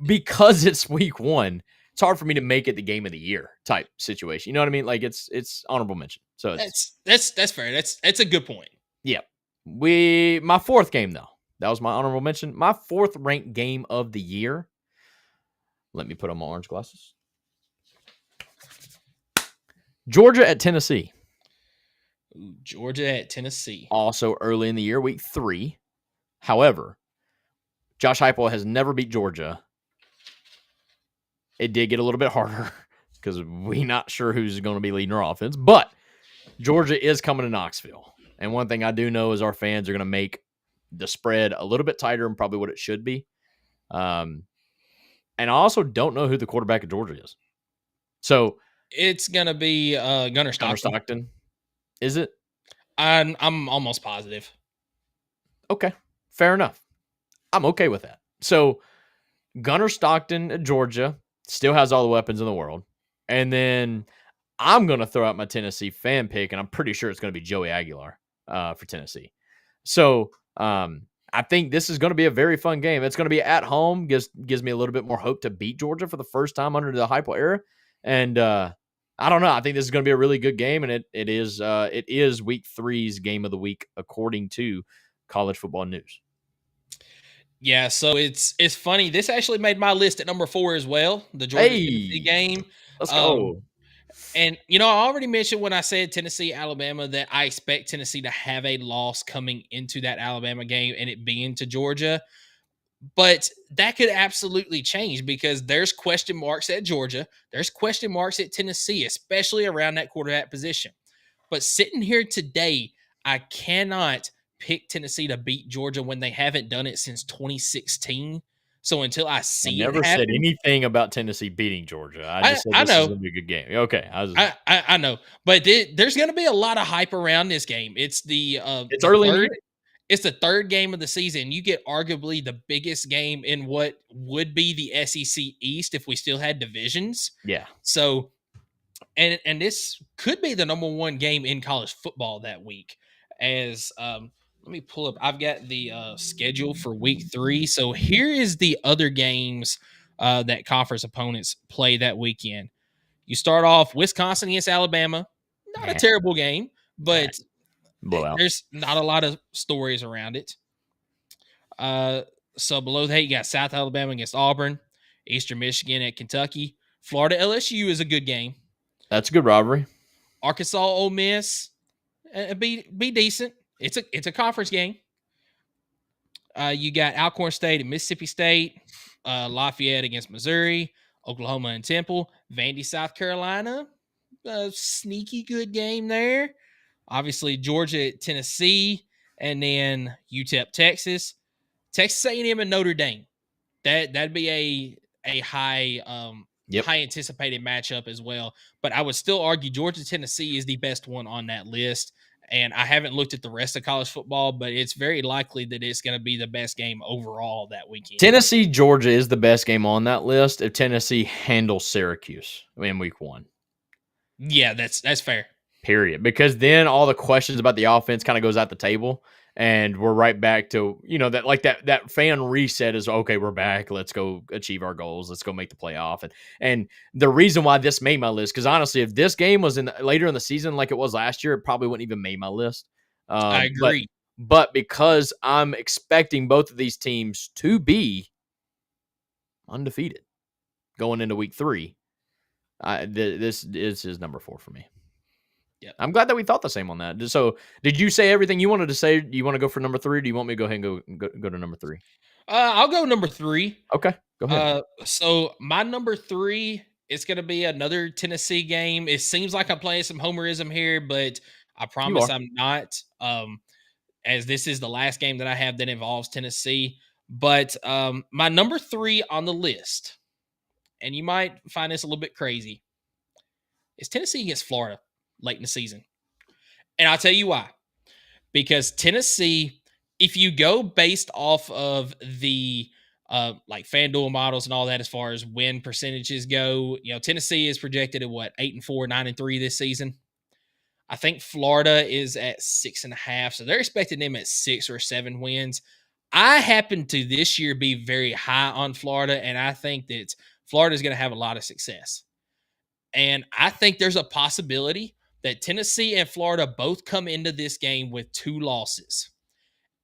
because it's week 1, it's hard for me to make it the game of the year type situation. You know what I mean? It's honorable mention. So
that's fair. That's a good point.
Yeah. My 4th game though. That was my honorable mention. My 4th ranked game of the year. Let me put on my orange glasses. Georgia at Tennessee.
Ooh, Georgia at Tennessee.
Also early in the year, week 3. However, Josh Heupel has never beat Georgia. It did get a little bit harder because we're not sure who's going to be leading our offense. But Georgia is coming to Knoxville. And one thing I do know is our fans are going to make the spread a little bit tighter than probably what it should be. And I also don't know who the quarterback of Georgia is. So
it's going to be Gunnar Stockton.
Gunnar Stockton. Is it?
I'm almost positive.
Okay. Fair enough. I'm okay with that. So Gunnar Stockton at Georgia still has all the weapons in the world. And then I'm going to throw out my Tennessee fan pick, and I'm pretty sure it's going to be Joey Aguilar for Tennessee. So I think this is going to be a very fun game. It's going to be at home. Gives me a little bit more hope to beat Georgia for the first time under the Heupel era. And I don't know. I think this is going to be a really good game, and it is Week 3's game of the week according to College Football News.
Yeah, so it's funny. This actually made my list at number 4 as well. The Georgia Tennessee game.
Let's go.
And I already mentioned when I said Tennessee, Alabama, that I expect Tennessee to have a loss coming into that Alabama game and it being to Georgia. But that could absolutely change because there's question marks at Georgia. There's question marks at Tennessee, especially around that quarterback position. But sitting here today, I cannot pick Tennessee to beat Georgia when they haven't done it since 2016. So until I see
I never said anything about Tennessee beating Georgia. I just said this is going to be a good game. Okay.
I know. But there's going to be a lot of hype around this game. It's
it's early.
It's the third game of the season. You get arguably the biggest game in what would be the SEC East if we still had divisions.
Yeah.
So, and this could be the number 1 game in college football that week. As let me pull up. I've got the schedule for Week 3. So here is the other games that conference opponents play that weekend. You start off Wisconsin against Alabama. Not a terrible game, but there's not a lot of stories around it. So below that, you got South Alabama against Auburn, Eastern Michigan at Kentucky. Florida LSU is a good game.
That's a good rivalry.
Arkansas Ole Miss, be decent. It's a conference game. You got Alcorn State and Mississippi State, Lafayette against Missouri, Oklahoma and Temple, Vandy, South Carolina. A sneaky good game there. Obviously, Georgia at Tennessee, and then UTEP, Texas, Texas A&M and Notre Dame. That'd be a high high anticipated matchup as well. But I would still argue Georgia Tennessee is the best one on that list. And I haven't looked at the rest of college football, but it's very likely that it's going to be the best game overall that weekend.
Tennessee, Georgia is the best game on that list if Tennessee handles Syracuse in Week 1.
Yeah, that's fair.
Period. Because then all the questions about the offense kind of goes out the table, and we're right back to, that fan reset is, okay, we're back. Let's go achieve our goals. Let's go make the playoff. And the reason why this made my list, because honestly, if this game was later in the season like it was last year, it probably wouldn't even make my list.
I agree.
But because I'm expecting both of these teams to be undefeated going into Week 3, this is number 4 for me.
Yeah,
I'm glad that we thought the same on that. So, did you say everything you wanted to say? Do you want to go for number 3? Or do you want me to go ahead and go to number 3?
I'll go number 3.
Okay, go ahead.
So my number 3 is going to be another Tennessee game. It seems like I'm playing some homerism here, but I promise I'm not. As this is the last game that I have that involves Tennessee. But my number 3 on the list, and you might find this a little bit crazy, is Tennessee against Florida late in the season. And I'll tell you why. Because Tennessee, if you go based off of the FanDuel models and all that as far as win percentages go, Tennessee is projected at 8-4, 9-3 this season. I think Florida is at 6.5, so they're expecting them at 6 or 7 wins. I happen to this year be very high on Florida, and I think that Florida is going to have a lot of success. And I think there's a possibility that Tennessee and Florida both come into this game with 2 losses.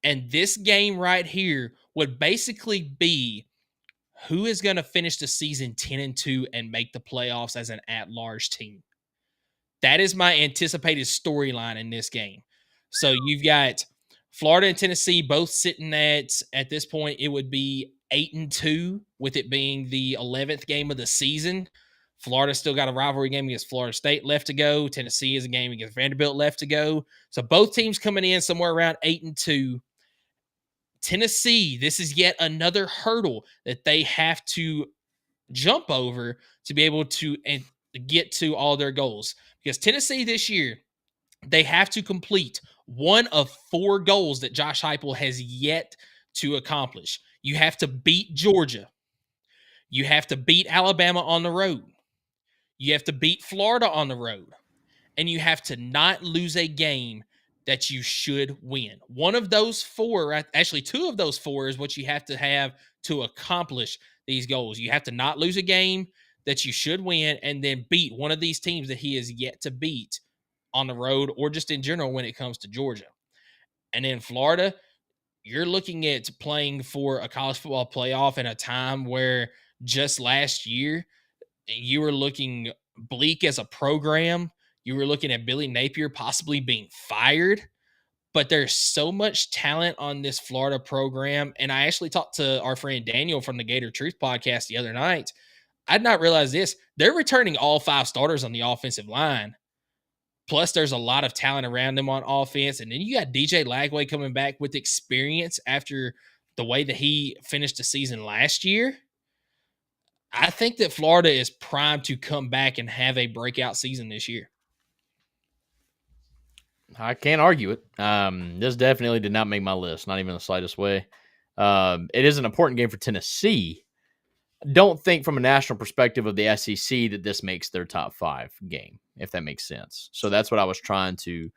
And this game right here would basically be who is going to finish the season 10-2 and make the playoffs as an at-large team. That is my anticipated storyline in this game. So you've got Florida and Tennessee both sitting at this point, it would be 8-2, with it being the 11th game of the season. Florida still got a rivalry game against Florida State left to go. Tennessee is a game against Vanderbilt left to go. So both teams coming in somewhere around 8-2. Tennessee, this is yet another hurdle that they have to jump over to be able to get to all their goals. Because Tennessee this year, they have to complete one of 4 goals that Josh Heupel has yet to accomplish. You have to beat Georgia. You have to beat Alabama on the road. You have to beat Florida on the road, and you have to not lose a game that you should win. One of those four, actually two of those four, is what you have to accomplish these goals. You have to not lose a game that you should win, and then beat one of these teams that he has yet to beat on the road or just in general when it comes to Georgia. And in Florida, you're looking at playing for a college football playoff in a time where just last year you were looking bleak as a program. You were looking at Billy Napier possibly being fired, but there's so much talent on this Florida program. And I actually talked to our friend Daniel from the Gator Truth podcast the other night. I'd not realized this. They're returning all 5 starters on the offensive line. Plus, there's a lot of talent around them on offense. And then you got DJ Lagway coming back with experience after the way that he finished the season last year. I think that Florida is primed to come back and have a breakout season this year.
I can't argue it. This definitely did not make my list, not even the slightest way. It is an important game for Tennessee. Don't think from a national perspective of the SEC that this makes their top 5 game, if that makes sense. So that's what I was trying to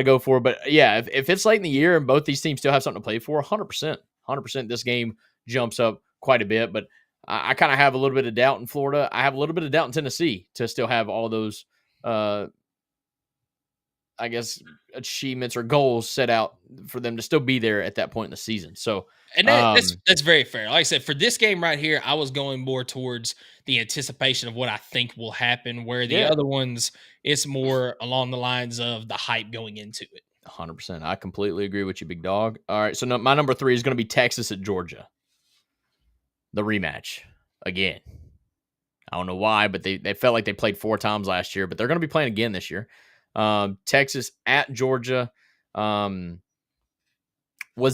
go for. But yeah, if it's late in the year and both these teams still have something to play for, 100%, this game jumps up quite a bit. But I kind of have a little bit of doubt in Florida. I have a little bit of doubt in Tennessee to still have all those, I guess, achievements or goals set out for them to still be there at that point in the season. So,
and that's very fair. Like I said, for this game right here, I was going more towards the anticipation of what I think will happen, where the other ones, it's more along the lines of the hype going into it.
100%. I completely agree with you, big dog. All right, so my number 3 is going to be Texas at Georgia. The rematch again. I don't know why, but they felt like they played 4 times last year, but they're going to be playing again this year. Texas at Georgia. Was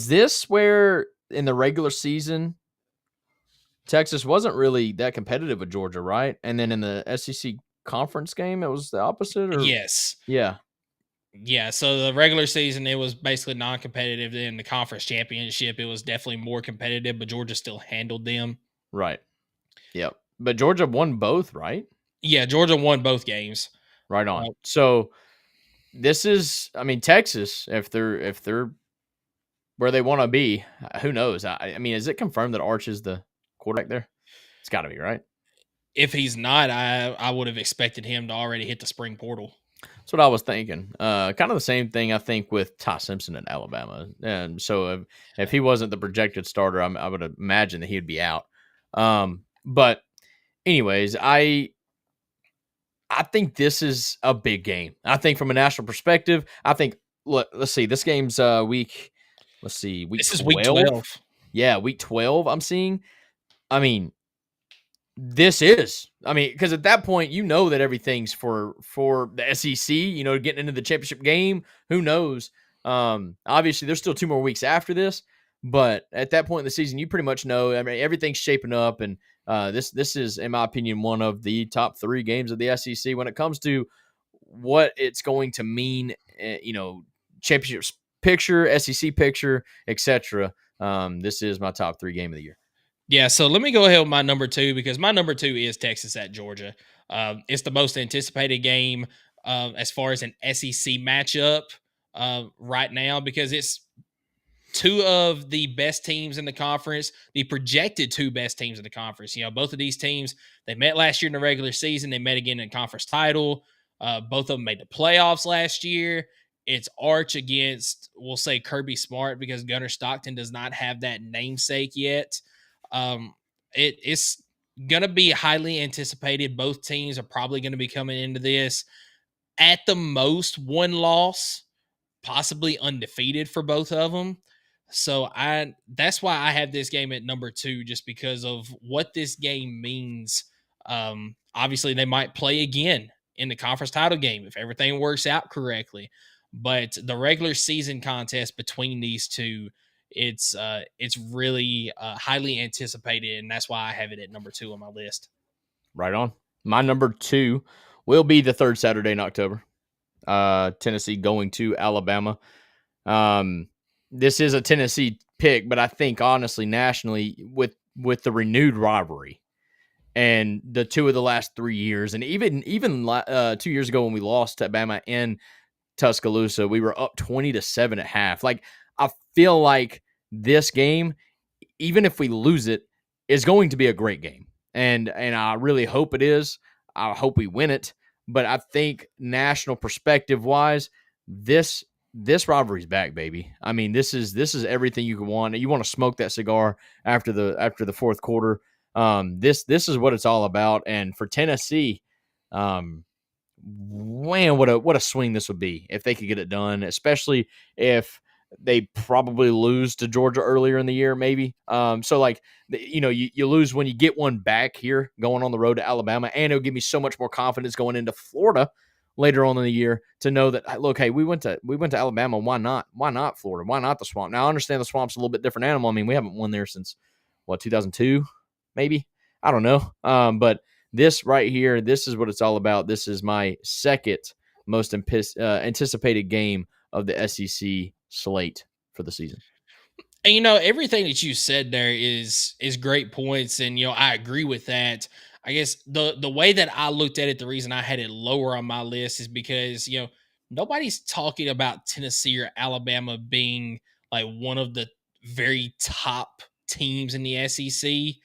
this where in the regular season Texas wasn't really that competitive with Georgia, right? And then in the SEC conference game, it was the opposite? Or?
Yes.
Yeah.
Yeah, so the regular season, it was basically non-competitive. In the conference championship, it was definitely more competitive, but Georgia still handled them.
Right. Yep. But Georgia won both, right?
Yeah, Georgia won both games.
Right on. So this is, I mean, Texas, if they're where they want to be, who knows? I mean, is it confirmed that Arch is the quarterback there? It's got to be, right?
If he's not, I would have expected him to already hit the spring portal.
That's what I was thinking. Kind of the same thing, I think, with Ty Simpson in Alabama. And so if he wasn't the projected starter, I would imagine that he would be out. But anyways, I think this is a big game. I think from a national perspective, I think, let's see, this game's week 12.
This is week 12.
Yeah, week 12 I'm seeing. I mean, because at that point, you know that everything's for the SEC, getting into the championship game. Who knows? Obviously, there's still 2 more weeks after this, but at that point in the season, you pretty much know. I mean, everything's shaping up, and this is, in my opinion, one of the top 3 games of the SEC when it comes to what it's going to mean. Championship picture, SEC picture, etc. This is my top 3 game of the year.
Yeah, so let me go ahead with my number 2, because my number 2 is Texas at Georgia. It's the most anticipated game as far as an SEC matchup right now, because it's 2 of the best teams in the conference, the projected 2 best teams in the conference. Both of these teams, they met last year in the regular season. They met again in the conference title. Both of them made the playoffs last year. It's Arch against, we'll say, Kirby Smart, because Gunnar Stockton does not have that namesake yet. It's going to be highly anticipated. Both teams are probably going to be coming into this at the most 1 loss, possibly undefeated for both of them. So that's why I have this game at number 2, just because of what this game means. Obviously, they might play again in the conference title game if everything works out correctly. But the regular season contest between these two, it's really highly anticipated, and that's why I have it at number 2 on my list.
Right on. My number 2 will be the 3rd Saturday in October. Tennessee going to Alabama. This is a Tennessee pick, but I think honestly, nationally, with the renewed rivalry, And the 2 of the last 3 years, and even 2 years ago when we lost to Bama in Tuscaloosa, we were up 20-7 at half. Like, I feel like this game, even if we lose it, is going to be a great game. And I really hope it is. I hope we win it. But I think national perspective wise, this rivalry's back, baby. I mean, this is everything you can want. You want to smoke that cigar after the fourth quarter. This is what it's all about. And for Tennessee, man, what a swing this would be if they could get it done, especially if they probably lose to Georgia earlier in the year, maybe. So like, you lose when you get one back here going on the road to Alabama, and it'll give me so much more confidence going into Florida later on in the year to know that, look, hey, we went to Alabama. Why not Florida? Why not the Swamp? Now I understand the Swamp's a little bit different animal. I mean, we haven't won there since 2002, maybe. I don't know. But this right here, this is what it's all about. This is my second most anticipated game of the SEC slate for the season.
And everything that you said there is great points, and I agree with that. I guess the way that I looked at it, the reason I had it lower on my list is because nobody's talking about Tennessee or Alabama being like one of the very top teams in the SEC,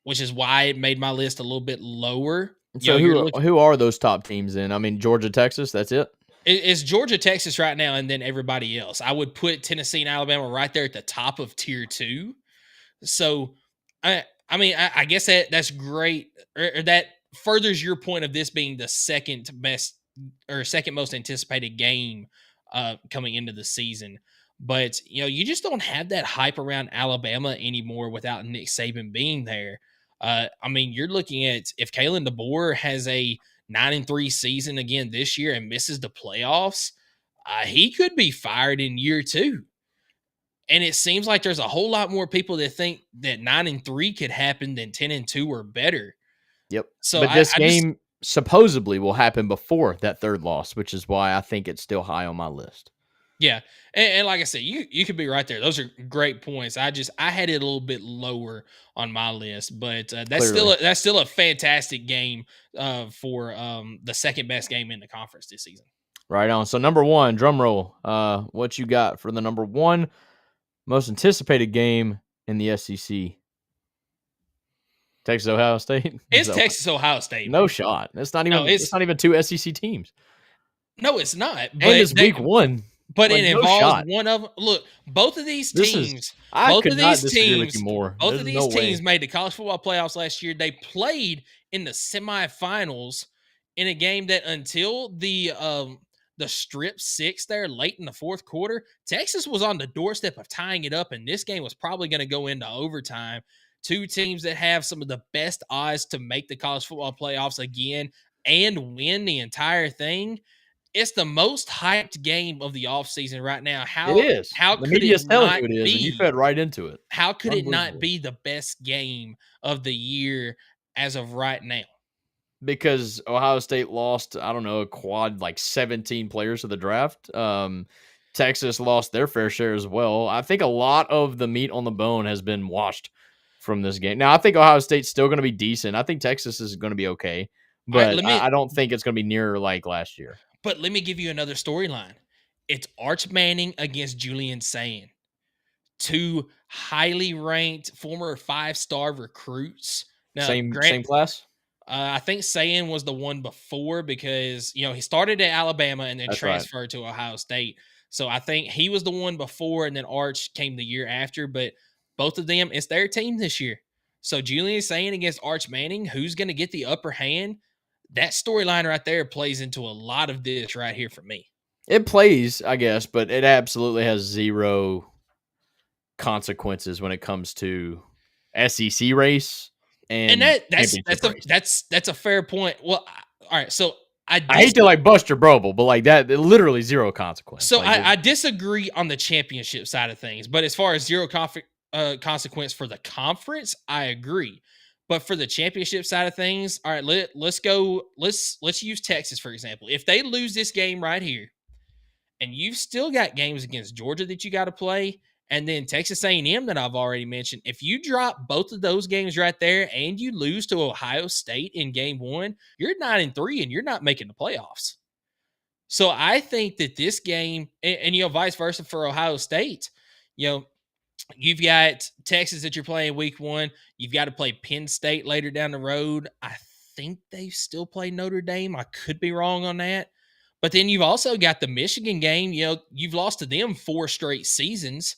which is why it made my list a little bit lower.
So who are those top teams then? I mean, Georgia, Texas, that's it?
It's Georgia, Texas right now, and then everybody else. I would put Tennessee and Alabama right there at the top of tier 2. So, I guess that's great, or that furthers your point of this being the second best or second most anticipated game coming into the season. But, you just don't have that hype around Alabama anymore without Nick Saban being there. You're looking at if Kalen DeBoer has a 9-3 season again this year and misses the playoffs, he could be fired in year 2. And it seems like there's a whole lot more people that think that 9-3 could happen than 10-2 or better.
Yep.
So
but this game supposedly will happen before that third loss, which is why I think it's still high on my list.
Yeah. And like I said, you could be right there. Those are great points. I had it a little bit lower on my list, but that's still a fantastic game for the second best game in the conference this season.
Right on. So number 1, drum roll. What you got for the number 1 most anticipated game in the SEC? Texas Ohio State.
It's Texas Ohio State.
No shot. It's not even 2 SEC teams.
No, it's not. But
and it's week 1.
But it involves one of them. Look, both of these teams made the college football playoffs last year. They played in the semifinals in a game that until the strip 6 there late in the fourth quarter, Texas was on the doorstep of tying it up, and this game was probably going to go into overtime. 2 teams that have some of the best odds to make the college football playoffs again and win the entire thing. It's the most hyped game of the offseason right now.
It is.
How
the
could
media's
it
telling
not
you it is,
be?
and you fed right into it.
How could it not be the best game of the year as of right now?
Because Ohio State lost, I don't know, a quad like 17 players to the draft. Texas lost their fair share as well. I think a lot of the meat on the bone has been washed from this game. Now, I think Ohio State's still going to be decent. I think Texas is going to be okay, but I don't think it's going to be near like last year.
But let me give you another storyline. It's Arch Manning against Julian Sayin. 2 highly ranked former 5-star recruits. Now,
same class?
I think Sayin was the one before because, he started at Alabama and then transferred to Ohio State. So I think he was the one before, and then Arch came the year after. But both of them, it's their team this year. So Julian Sayin against Arch Manning, who's going to get the upper hand? That storyline right there plays into a lot of this right here for me.
It plays, I guess, but it absolutely has zero consequences when it comes to SEC race and
that's a fair point. Well, all right, so I
hate to like bust your bubble, but like that, literally zero consequence.
So I disagree on the championship side of things, but as far as zero consequence for the conference, I agree. But for the championship side of things, all right, let's use Texas, for example. If they lose this game right here, and you've still got games against Georgia that you got to play, And then Texas A&M that I've already mentioned. If you drop both of those games right there and you lose to Ohio State in game 1, you're 9-3 and you're not making the playoffs. So I think that this game, and vice versa for Ohio State, you've got Texas that you're playing week 1. You've got to play Penn State later down the road. I think they still play Notre Dame. I could be wrong on that. But then you've also got the Michigan game. You've lost to them 4 straight seasons.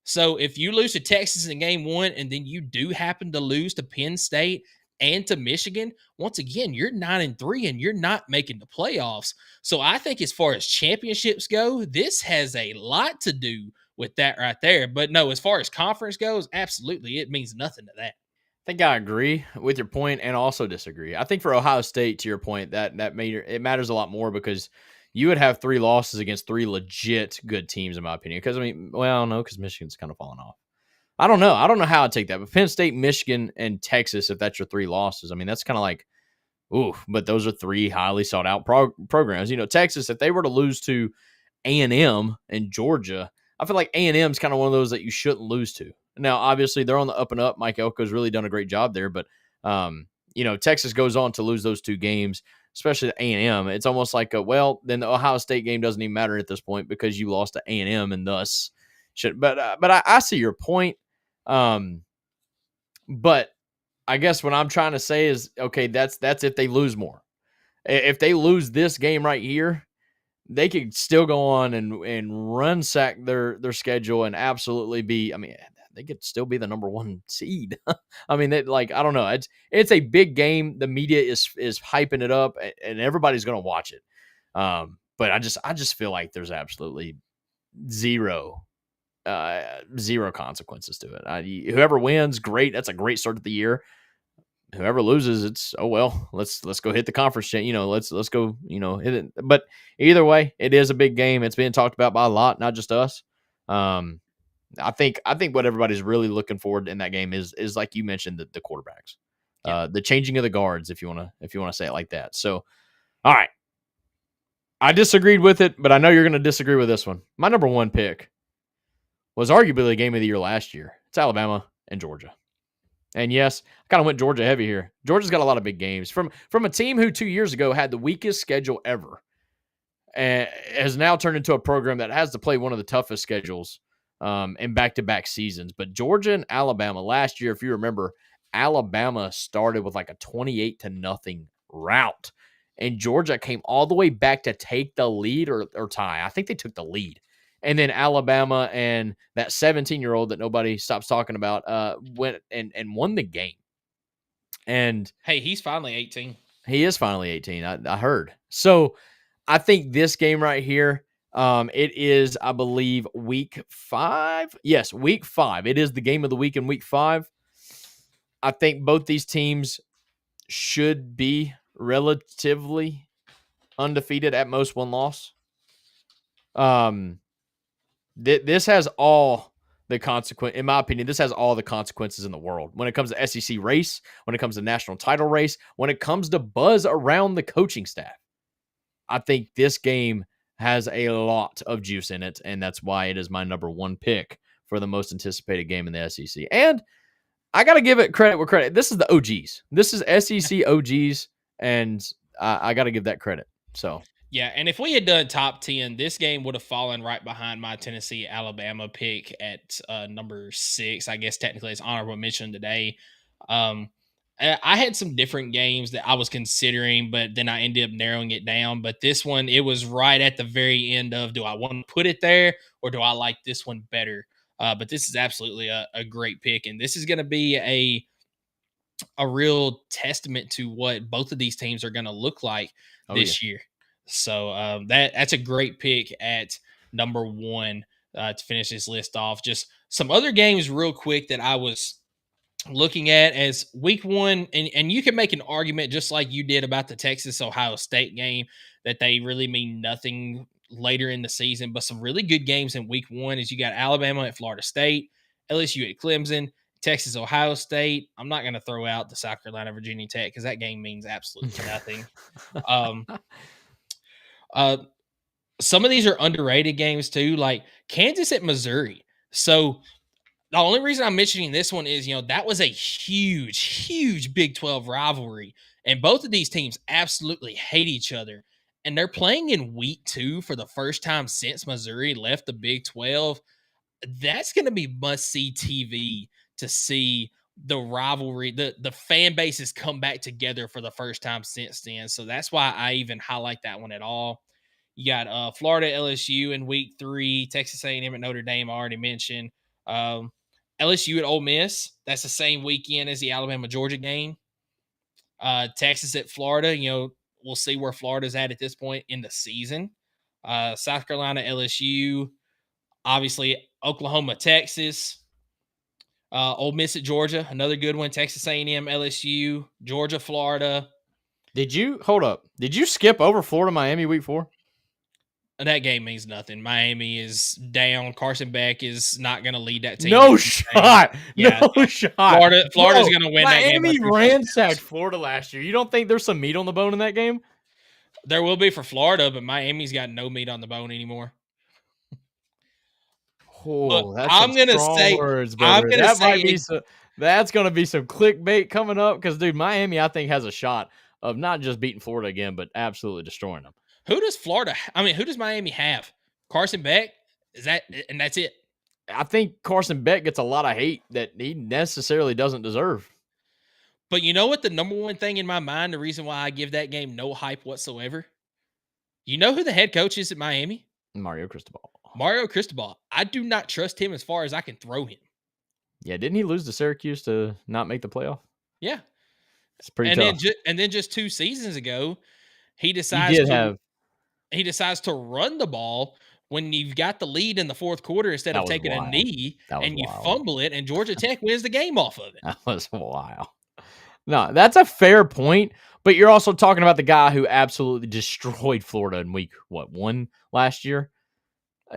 So if you lose to Texas in game 1 and then you do happen to lose to Penn State and to Michigan, once again, you're 9-3 and you're not making the playoffs. So I think as far as championships go, this has a lot to do with that right there. But no, as far as conference goes, absolutely, it means nothing to that.
I think I agree with your point and also disagree. I think for Ohio State, to your point, that it matters a lot more because you would have 3 losses against 3 legit good teams, in my opinion. Because because Michigan's kind of fallen off. I don't know. I don't know how I'd take that. But Penn State, Michigan, and Texas, if that's your 3 losses, that's kind of like, ooh. But those are 3 highly sought out programs. Texas, if they were to lose to A&M and Georgia, I feel like A&M is kind of one of those that you shouldn't lose to. Now, obviously, they're on the up and up. Mike Elko's really done a great job there. But, Texas goes on to lose those 2 games, especially to A&M. It's almost like, then the Ohio State game doesn't even matter at this point because you lost to A&M and thus should. But I see your point. But I guess what I'm trying to say is, okay, that's if they lose more. If they lose this game right here, they could still go on and ransack their schedule and absolutely be, they could still be the number 1 seed. I don't know. It's a big game. The media is hyping it up and everybody's going to watch it. But I just feel like there's absolutely zero consequences to it. Whoever wins, great. That's a great start to the year. Whoever loses, it's let's go hit the conference. Let's go. Hit it. But either way, it is a big game. It's being talked about by a lot, not just us. I think what everybody's really looking forward in that game is like you mentioned, the quarterbacks, the changing of the guards, if you want to say it like that. So, all right, I disagreed with it, but I know you're going to disagree with this one. My number 1 pick was arguably the game of the year last year. It's Alabama and Georgia. And yes, I kind of went Georgia heavy here. Georgia's got a lot of big games from a team who 2 years ago had the weakest schedule ever, and has now turned into a program that has to play one of the toughest schedules in back-to-back seasons. But Georgia and Alabama last year, if you remember, Alabama started with like a 28-0 rout, and Georgia came all the way back to take the lead or tie. I think they took the lead. And then Alabama and that 17-year-old that nobody stops talking about went and won the game. And
hey, he's finally 18.
He is finally 18. I heard. So I think this game right here, it is, I believe, week 5. Yes, week 5. It is the game of the week in week 5. I think both these teams should be relatively undefeated, at most 1 loss. This has all the consequence, in my opinion, this has all the consequences in the world when it comes to SEC race, when it comes to national title race, when it comes to buzz around the coaching staff. I think this game has a lot of juice in it, and that's why it is my number 1 pick for the most anticipated game in the SEC. And I got to give it credit where credit. This is the OGs. This is SEC OGs, and I got to give that credit. So.
Yeah, and if we had done top 10, this game would have fallen right behind my Tennessee-Alabama pick at number 6. I guess technically it's honorable mention today. I had some different games that I was considering, but then I ended up narrowing it down. But this one, it was right at the very end of, do I want to put it there or do I like this one better? But this is absolutely a great pick, and this is going to be a real testament to what both of these teams are going to look like this year. So that's a great pick at number 1 to finish this list off. Just some other games real quick that I was looking at as week 1, and you can make an argument just like you did about the Texas-Ohio State game that they really mean nothing later in the season, but some really good games in week 1 is you got Alabama at Florida State, LSU at Clemson, Texas, Ohio State. I'm not going to throw out the South Carolina, Virginia Tech because that game means absolutely nothing. Some of these are underrated games too, like Kansas at Missouri. So the only reason I'm mentioning this one is, that was a huge Big 12 rivalry. And both of these teams absolutely hate each other. And they're playing in week 2 for the first time since Missouri left the Big 12. That's going to be must-see TV to see the rivalry, the fan bases come back together for the first time since then. So that's why I even highlight that one at all. You got Florida LSU in week 3, Texas A&M at Notre Dame, I already mentioned. LSU at Ole Miss, that's the same weekend as the Alabama-Georgia game. Texas at Florida, we'll see where Florida's at this point in the season. South Carolina, LSU, obviously Oklahoma, Texas. Ole Miss at Georgia, another good one. Texas A&M, LSU, Georgia, Florida.
Did you skip over Florida, Miami week 4?
That game means nothing. Miami is down. Carson Beck is not going to lead that team.
No shot.
Yeah.
No shot.
Florida's going to win that game.
Miami ransacked Florida last year. You don't think there's some meat on the bone in that game?
There will be for Florida, but Miami's got no meat on the bone anymore.
Oh, that's
I'm going to say
words, that's going to be some clickbait coming up because, dude, Miami, I think, has a shot of not just beating Florida again, but absolutely destroying them.
Who does Miami have? Carson Beck? And that's it?
I think Carson Beck gets a lot of hate that he necessarily doesn't deserve.
But you know what? The number one thing in my mind, the reason why I give that game no hype whatsoever, you know who the head coach is at Miami?
Mario Cristobal.
I do not trust him as far as I can throw him.
Yeah, didn't he lose to Syracuse to not make the playoff?
Yeah.
It's pretty tough.
And then just 2 seasons ago, he decides to run the ball when you've got the lead in the fourth quarter instead of taking a knee, and you fumble it, and Georgia Tech wins the game off of it.
That was wild. No, that's a fair point, but you're also talking about the guy who absolutely destroyed Florida in week 1 last year.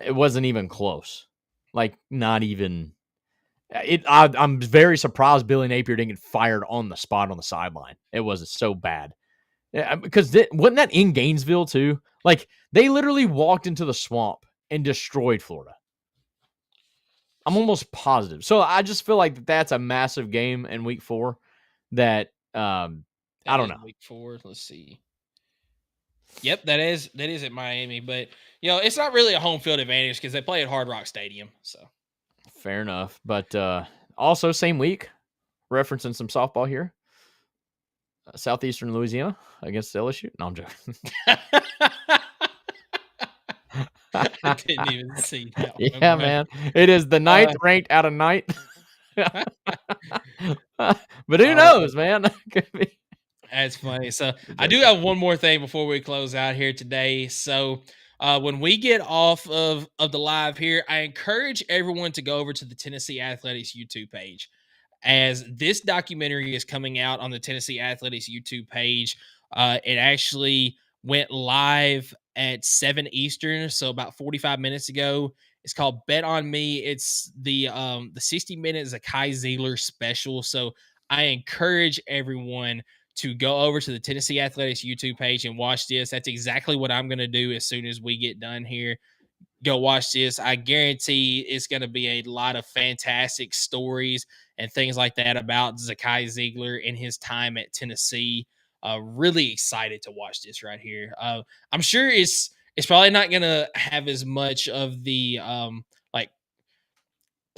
It wasn't even close. Like, not even. I'm very surprised Billy Napier didn't get fired on the spot on the sideline. It was so bad. Yeah, because wasn't that in Gainesville too? Like, they literally walked into the swamp and destroyed Florida. I'm almost positive. So I just feel like that's a massive game in week 4 that I don't know.
Week 4, let's see. Yep, that is at Miami, but it's not really a home field advantage because they play at Hard Rock Stadium. So
fair enough. But also same week, referencing some softball here. Southeastern Louisiana against LSU. No, I'm joking.
I didn't even see that one.
Yeah, man. It is the 9th ranked out of 9th. But who knows, man? Could be.
That's funny. So I do have one more thing before we close out here today. So when we get off of the live here, I encourage everyone to go over to the Tennessee Athletics YouTube page, as this documentary is coming out on the Tennessee Athletics YouTube page. It actually went live at 7 Eastern, so about 45 minutes ago. It's called Bet on Me. It's the 60-minute Zakai Ziegler special. So I encourage everyone to go over to the Tennessee Athletics YouTube page and watch this. That's exactly what I'm going to do as soon as we get done here. Go watch this. I guarantee it's going to be a lot of fantastic stories and things like that about Zakai Ziegler and his time at Tennessee. Really excited to watch this right here. I'm sure it's probably not going to have as much of the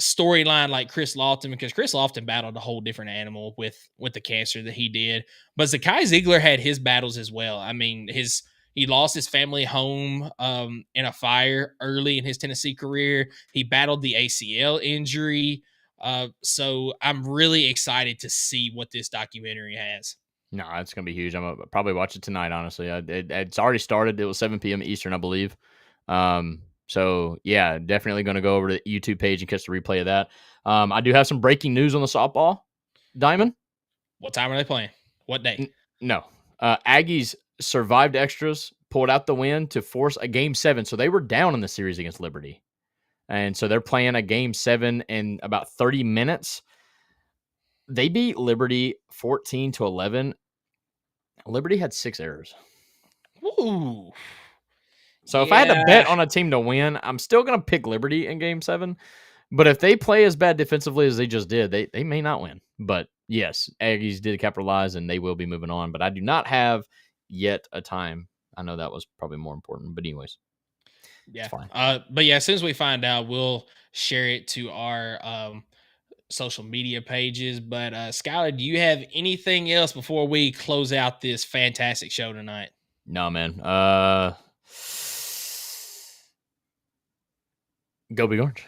storyline like Chris Lofton, because Chris Lofton battled a whole different animal with the cancer that he did. But Zakai Ziegler had his battles as well. I mean, he lost his family home in a fire early in his Tennessee career. He battled the ACL injury. So I'm really excited to see what this documentary has.
No, it's going to be huge. I'm going to probably watch it tonight, honestly. It's already started. It was 7 p.m. Eastern, I believe. So, yeah, definitely going to go over to the YouTube page and catch the replay of that. I do have some breaking news on the softball. Diamond?
What time are they playing? What day?
No. Aggies survived extras, pulled out the win to force a Game 7. So they were down in the series against Liberty. And so they're playing a Game 7 in about 30 minutes. They beat Liberty 14-11. Liberty had 6 errors.
Ooh.
So if I had to bet on a team to win, I'm still going to pick Liberty in Game 7. But if they play as bad defensively as they just did, they may not win. But yes, Aggies did capitalize, and they will be moving on. But I do not have yet a time. I know that was probably more important. But anyways,
Yeah.
it's fine.
But yeah, as soon as we find out, we'll share it to our social media pages. But Skylar, do you have anything else before we close out this fantastic show tonight?
No, man. Go Big Orange.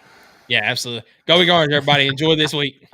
Yeah, absolutely. Go Big Orange, everybody. Enjoy this week.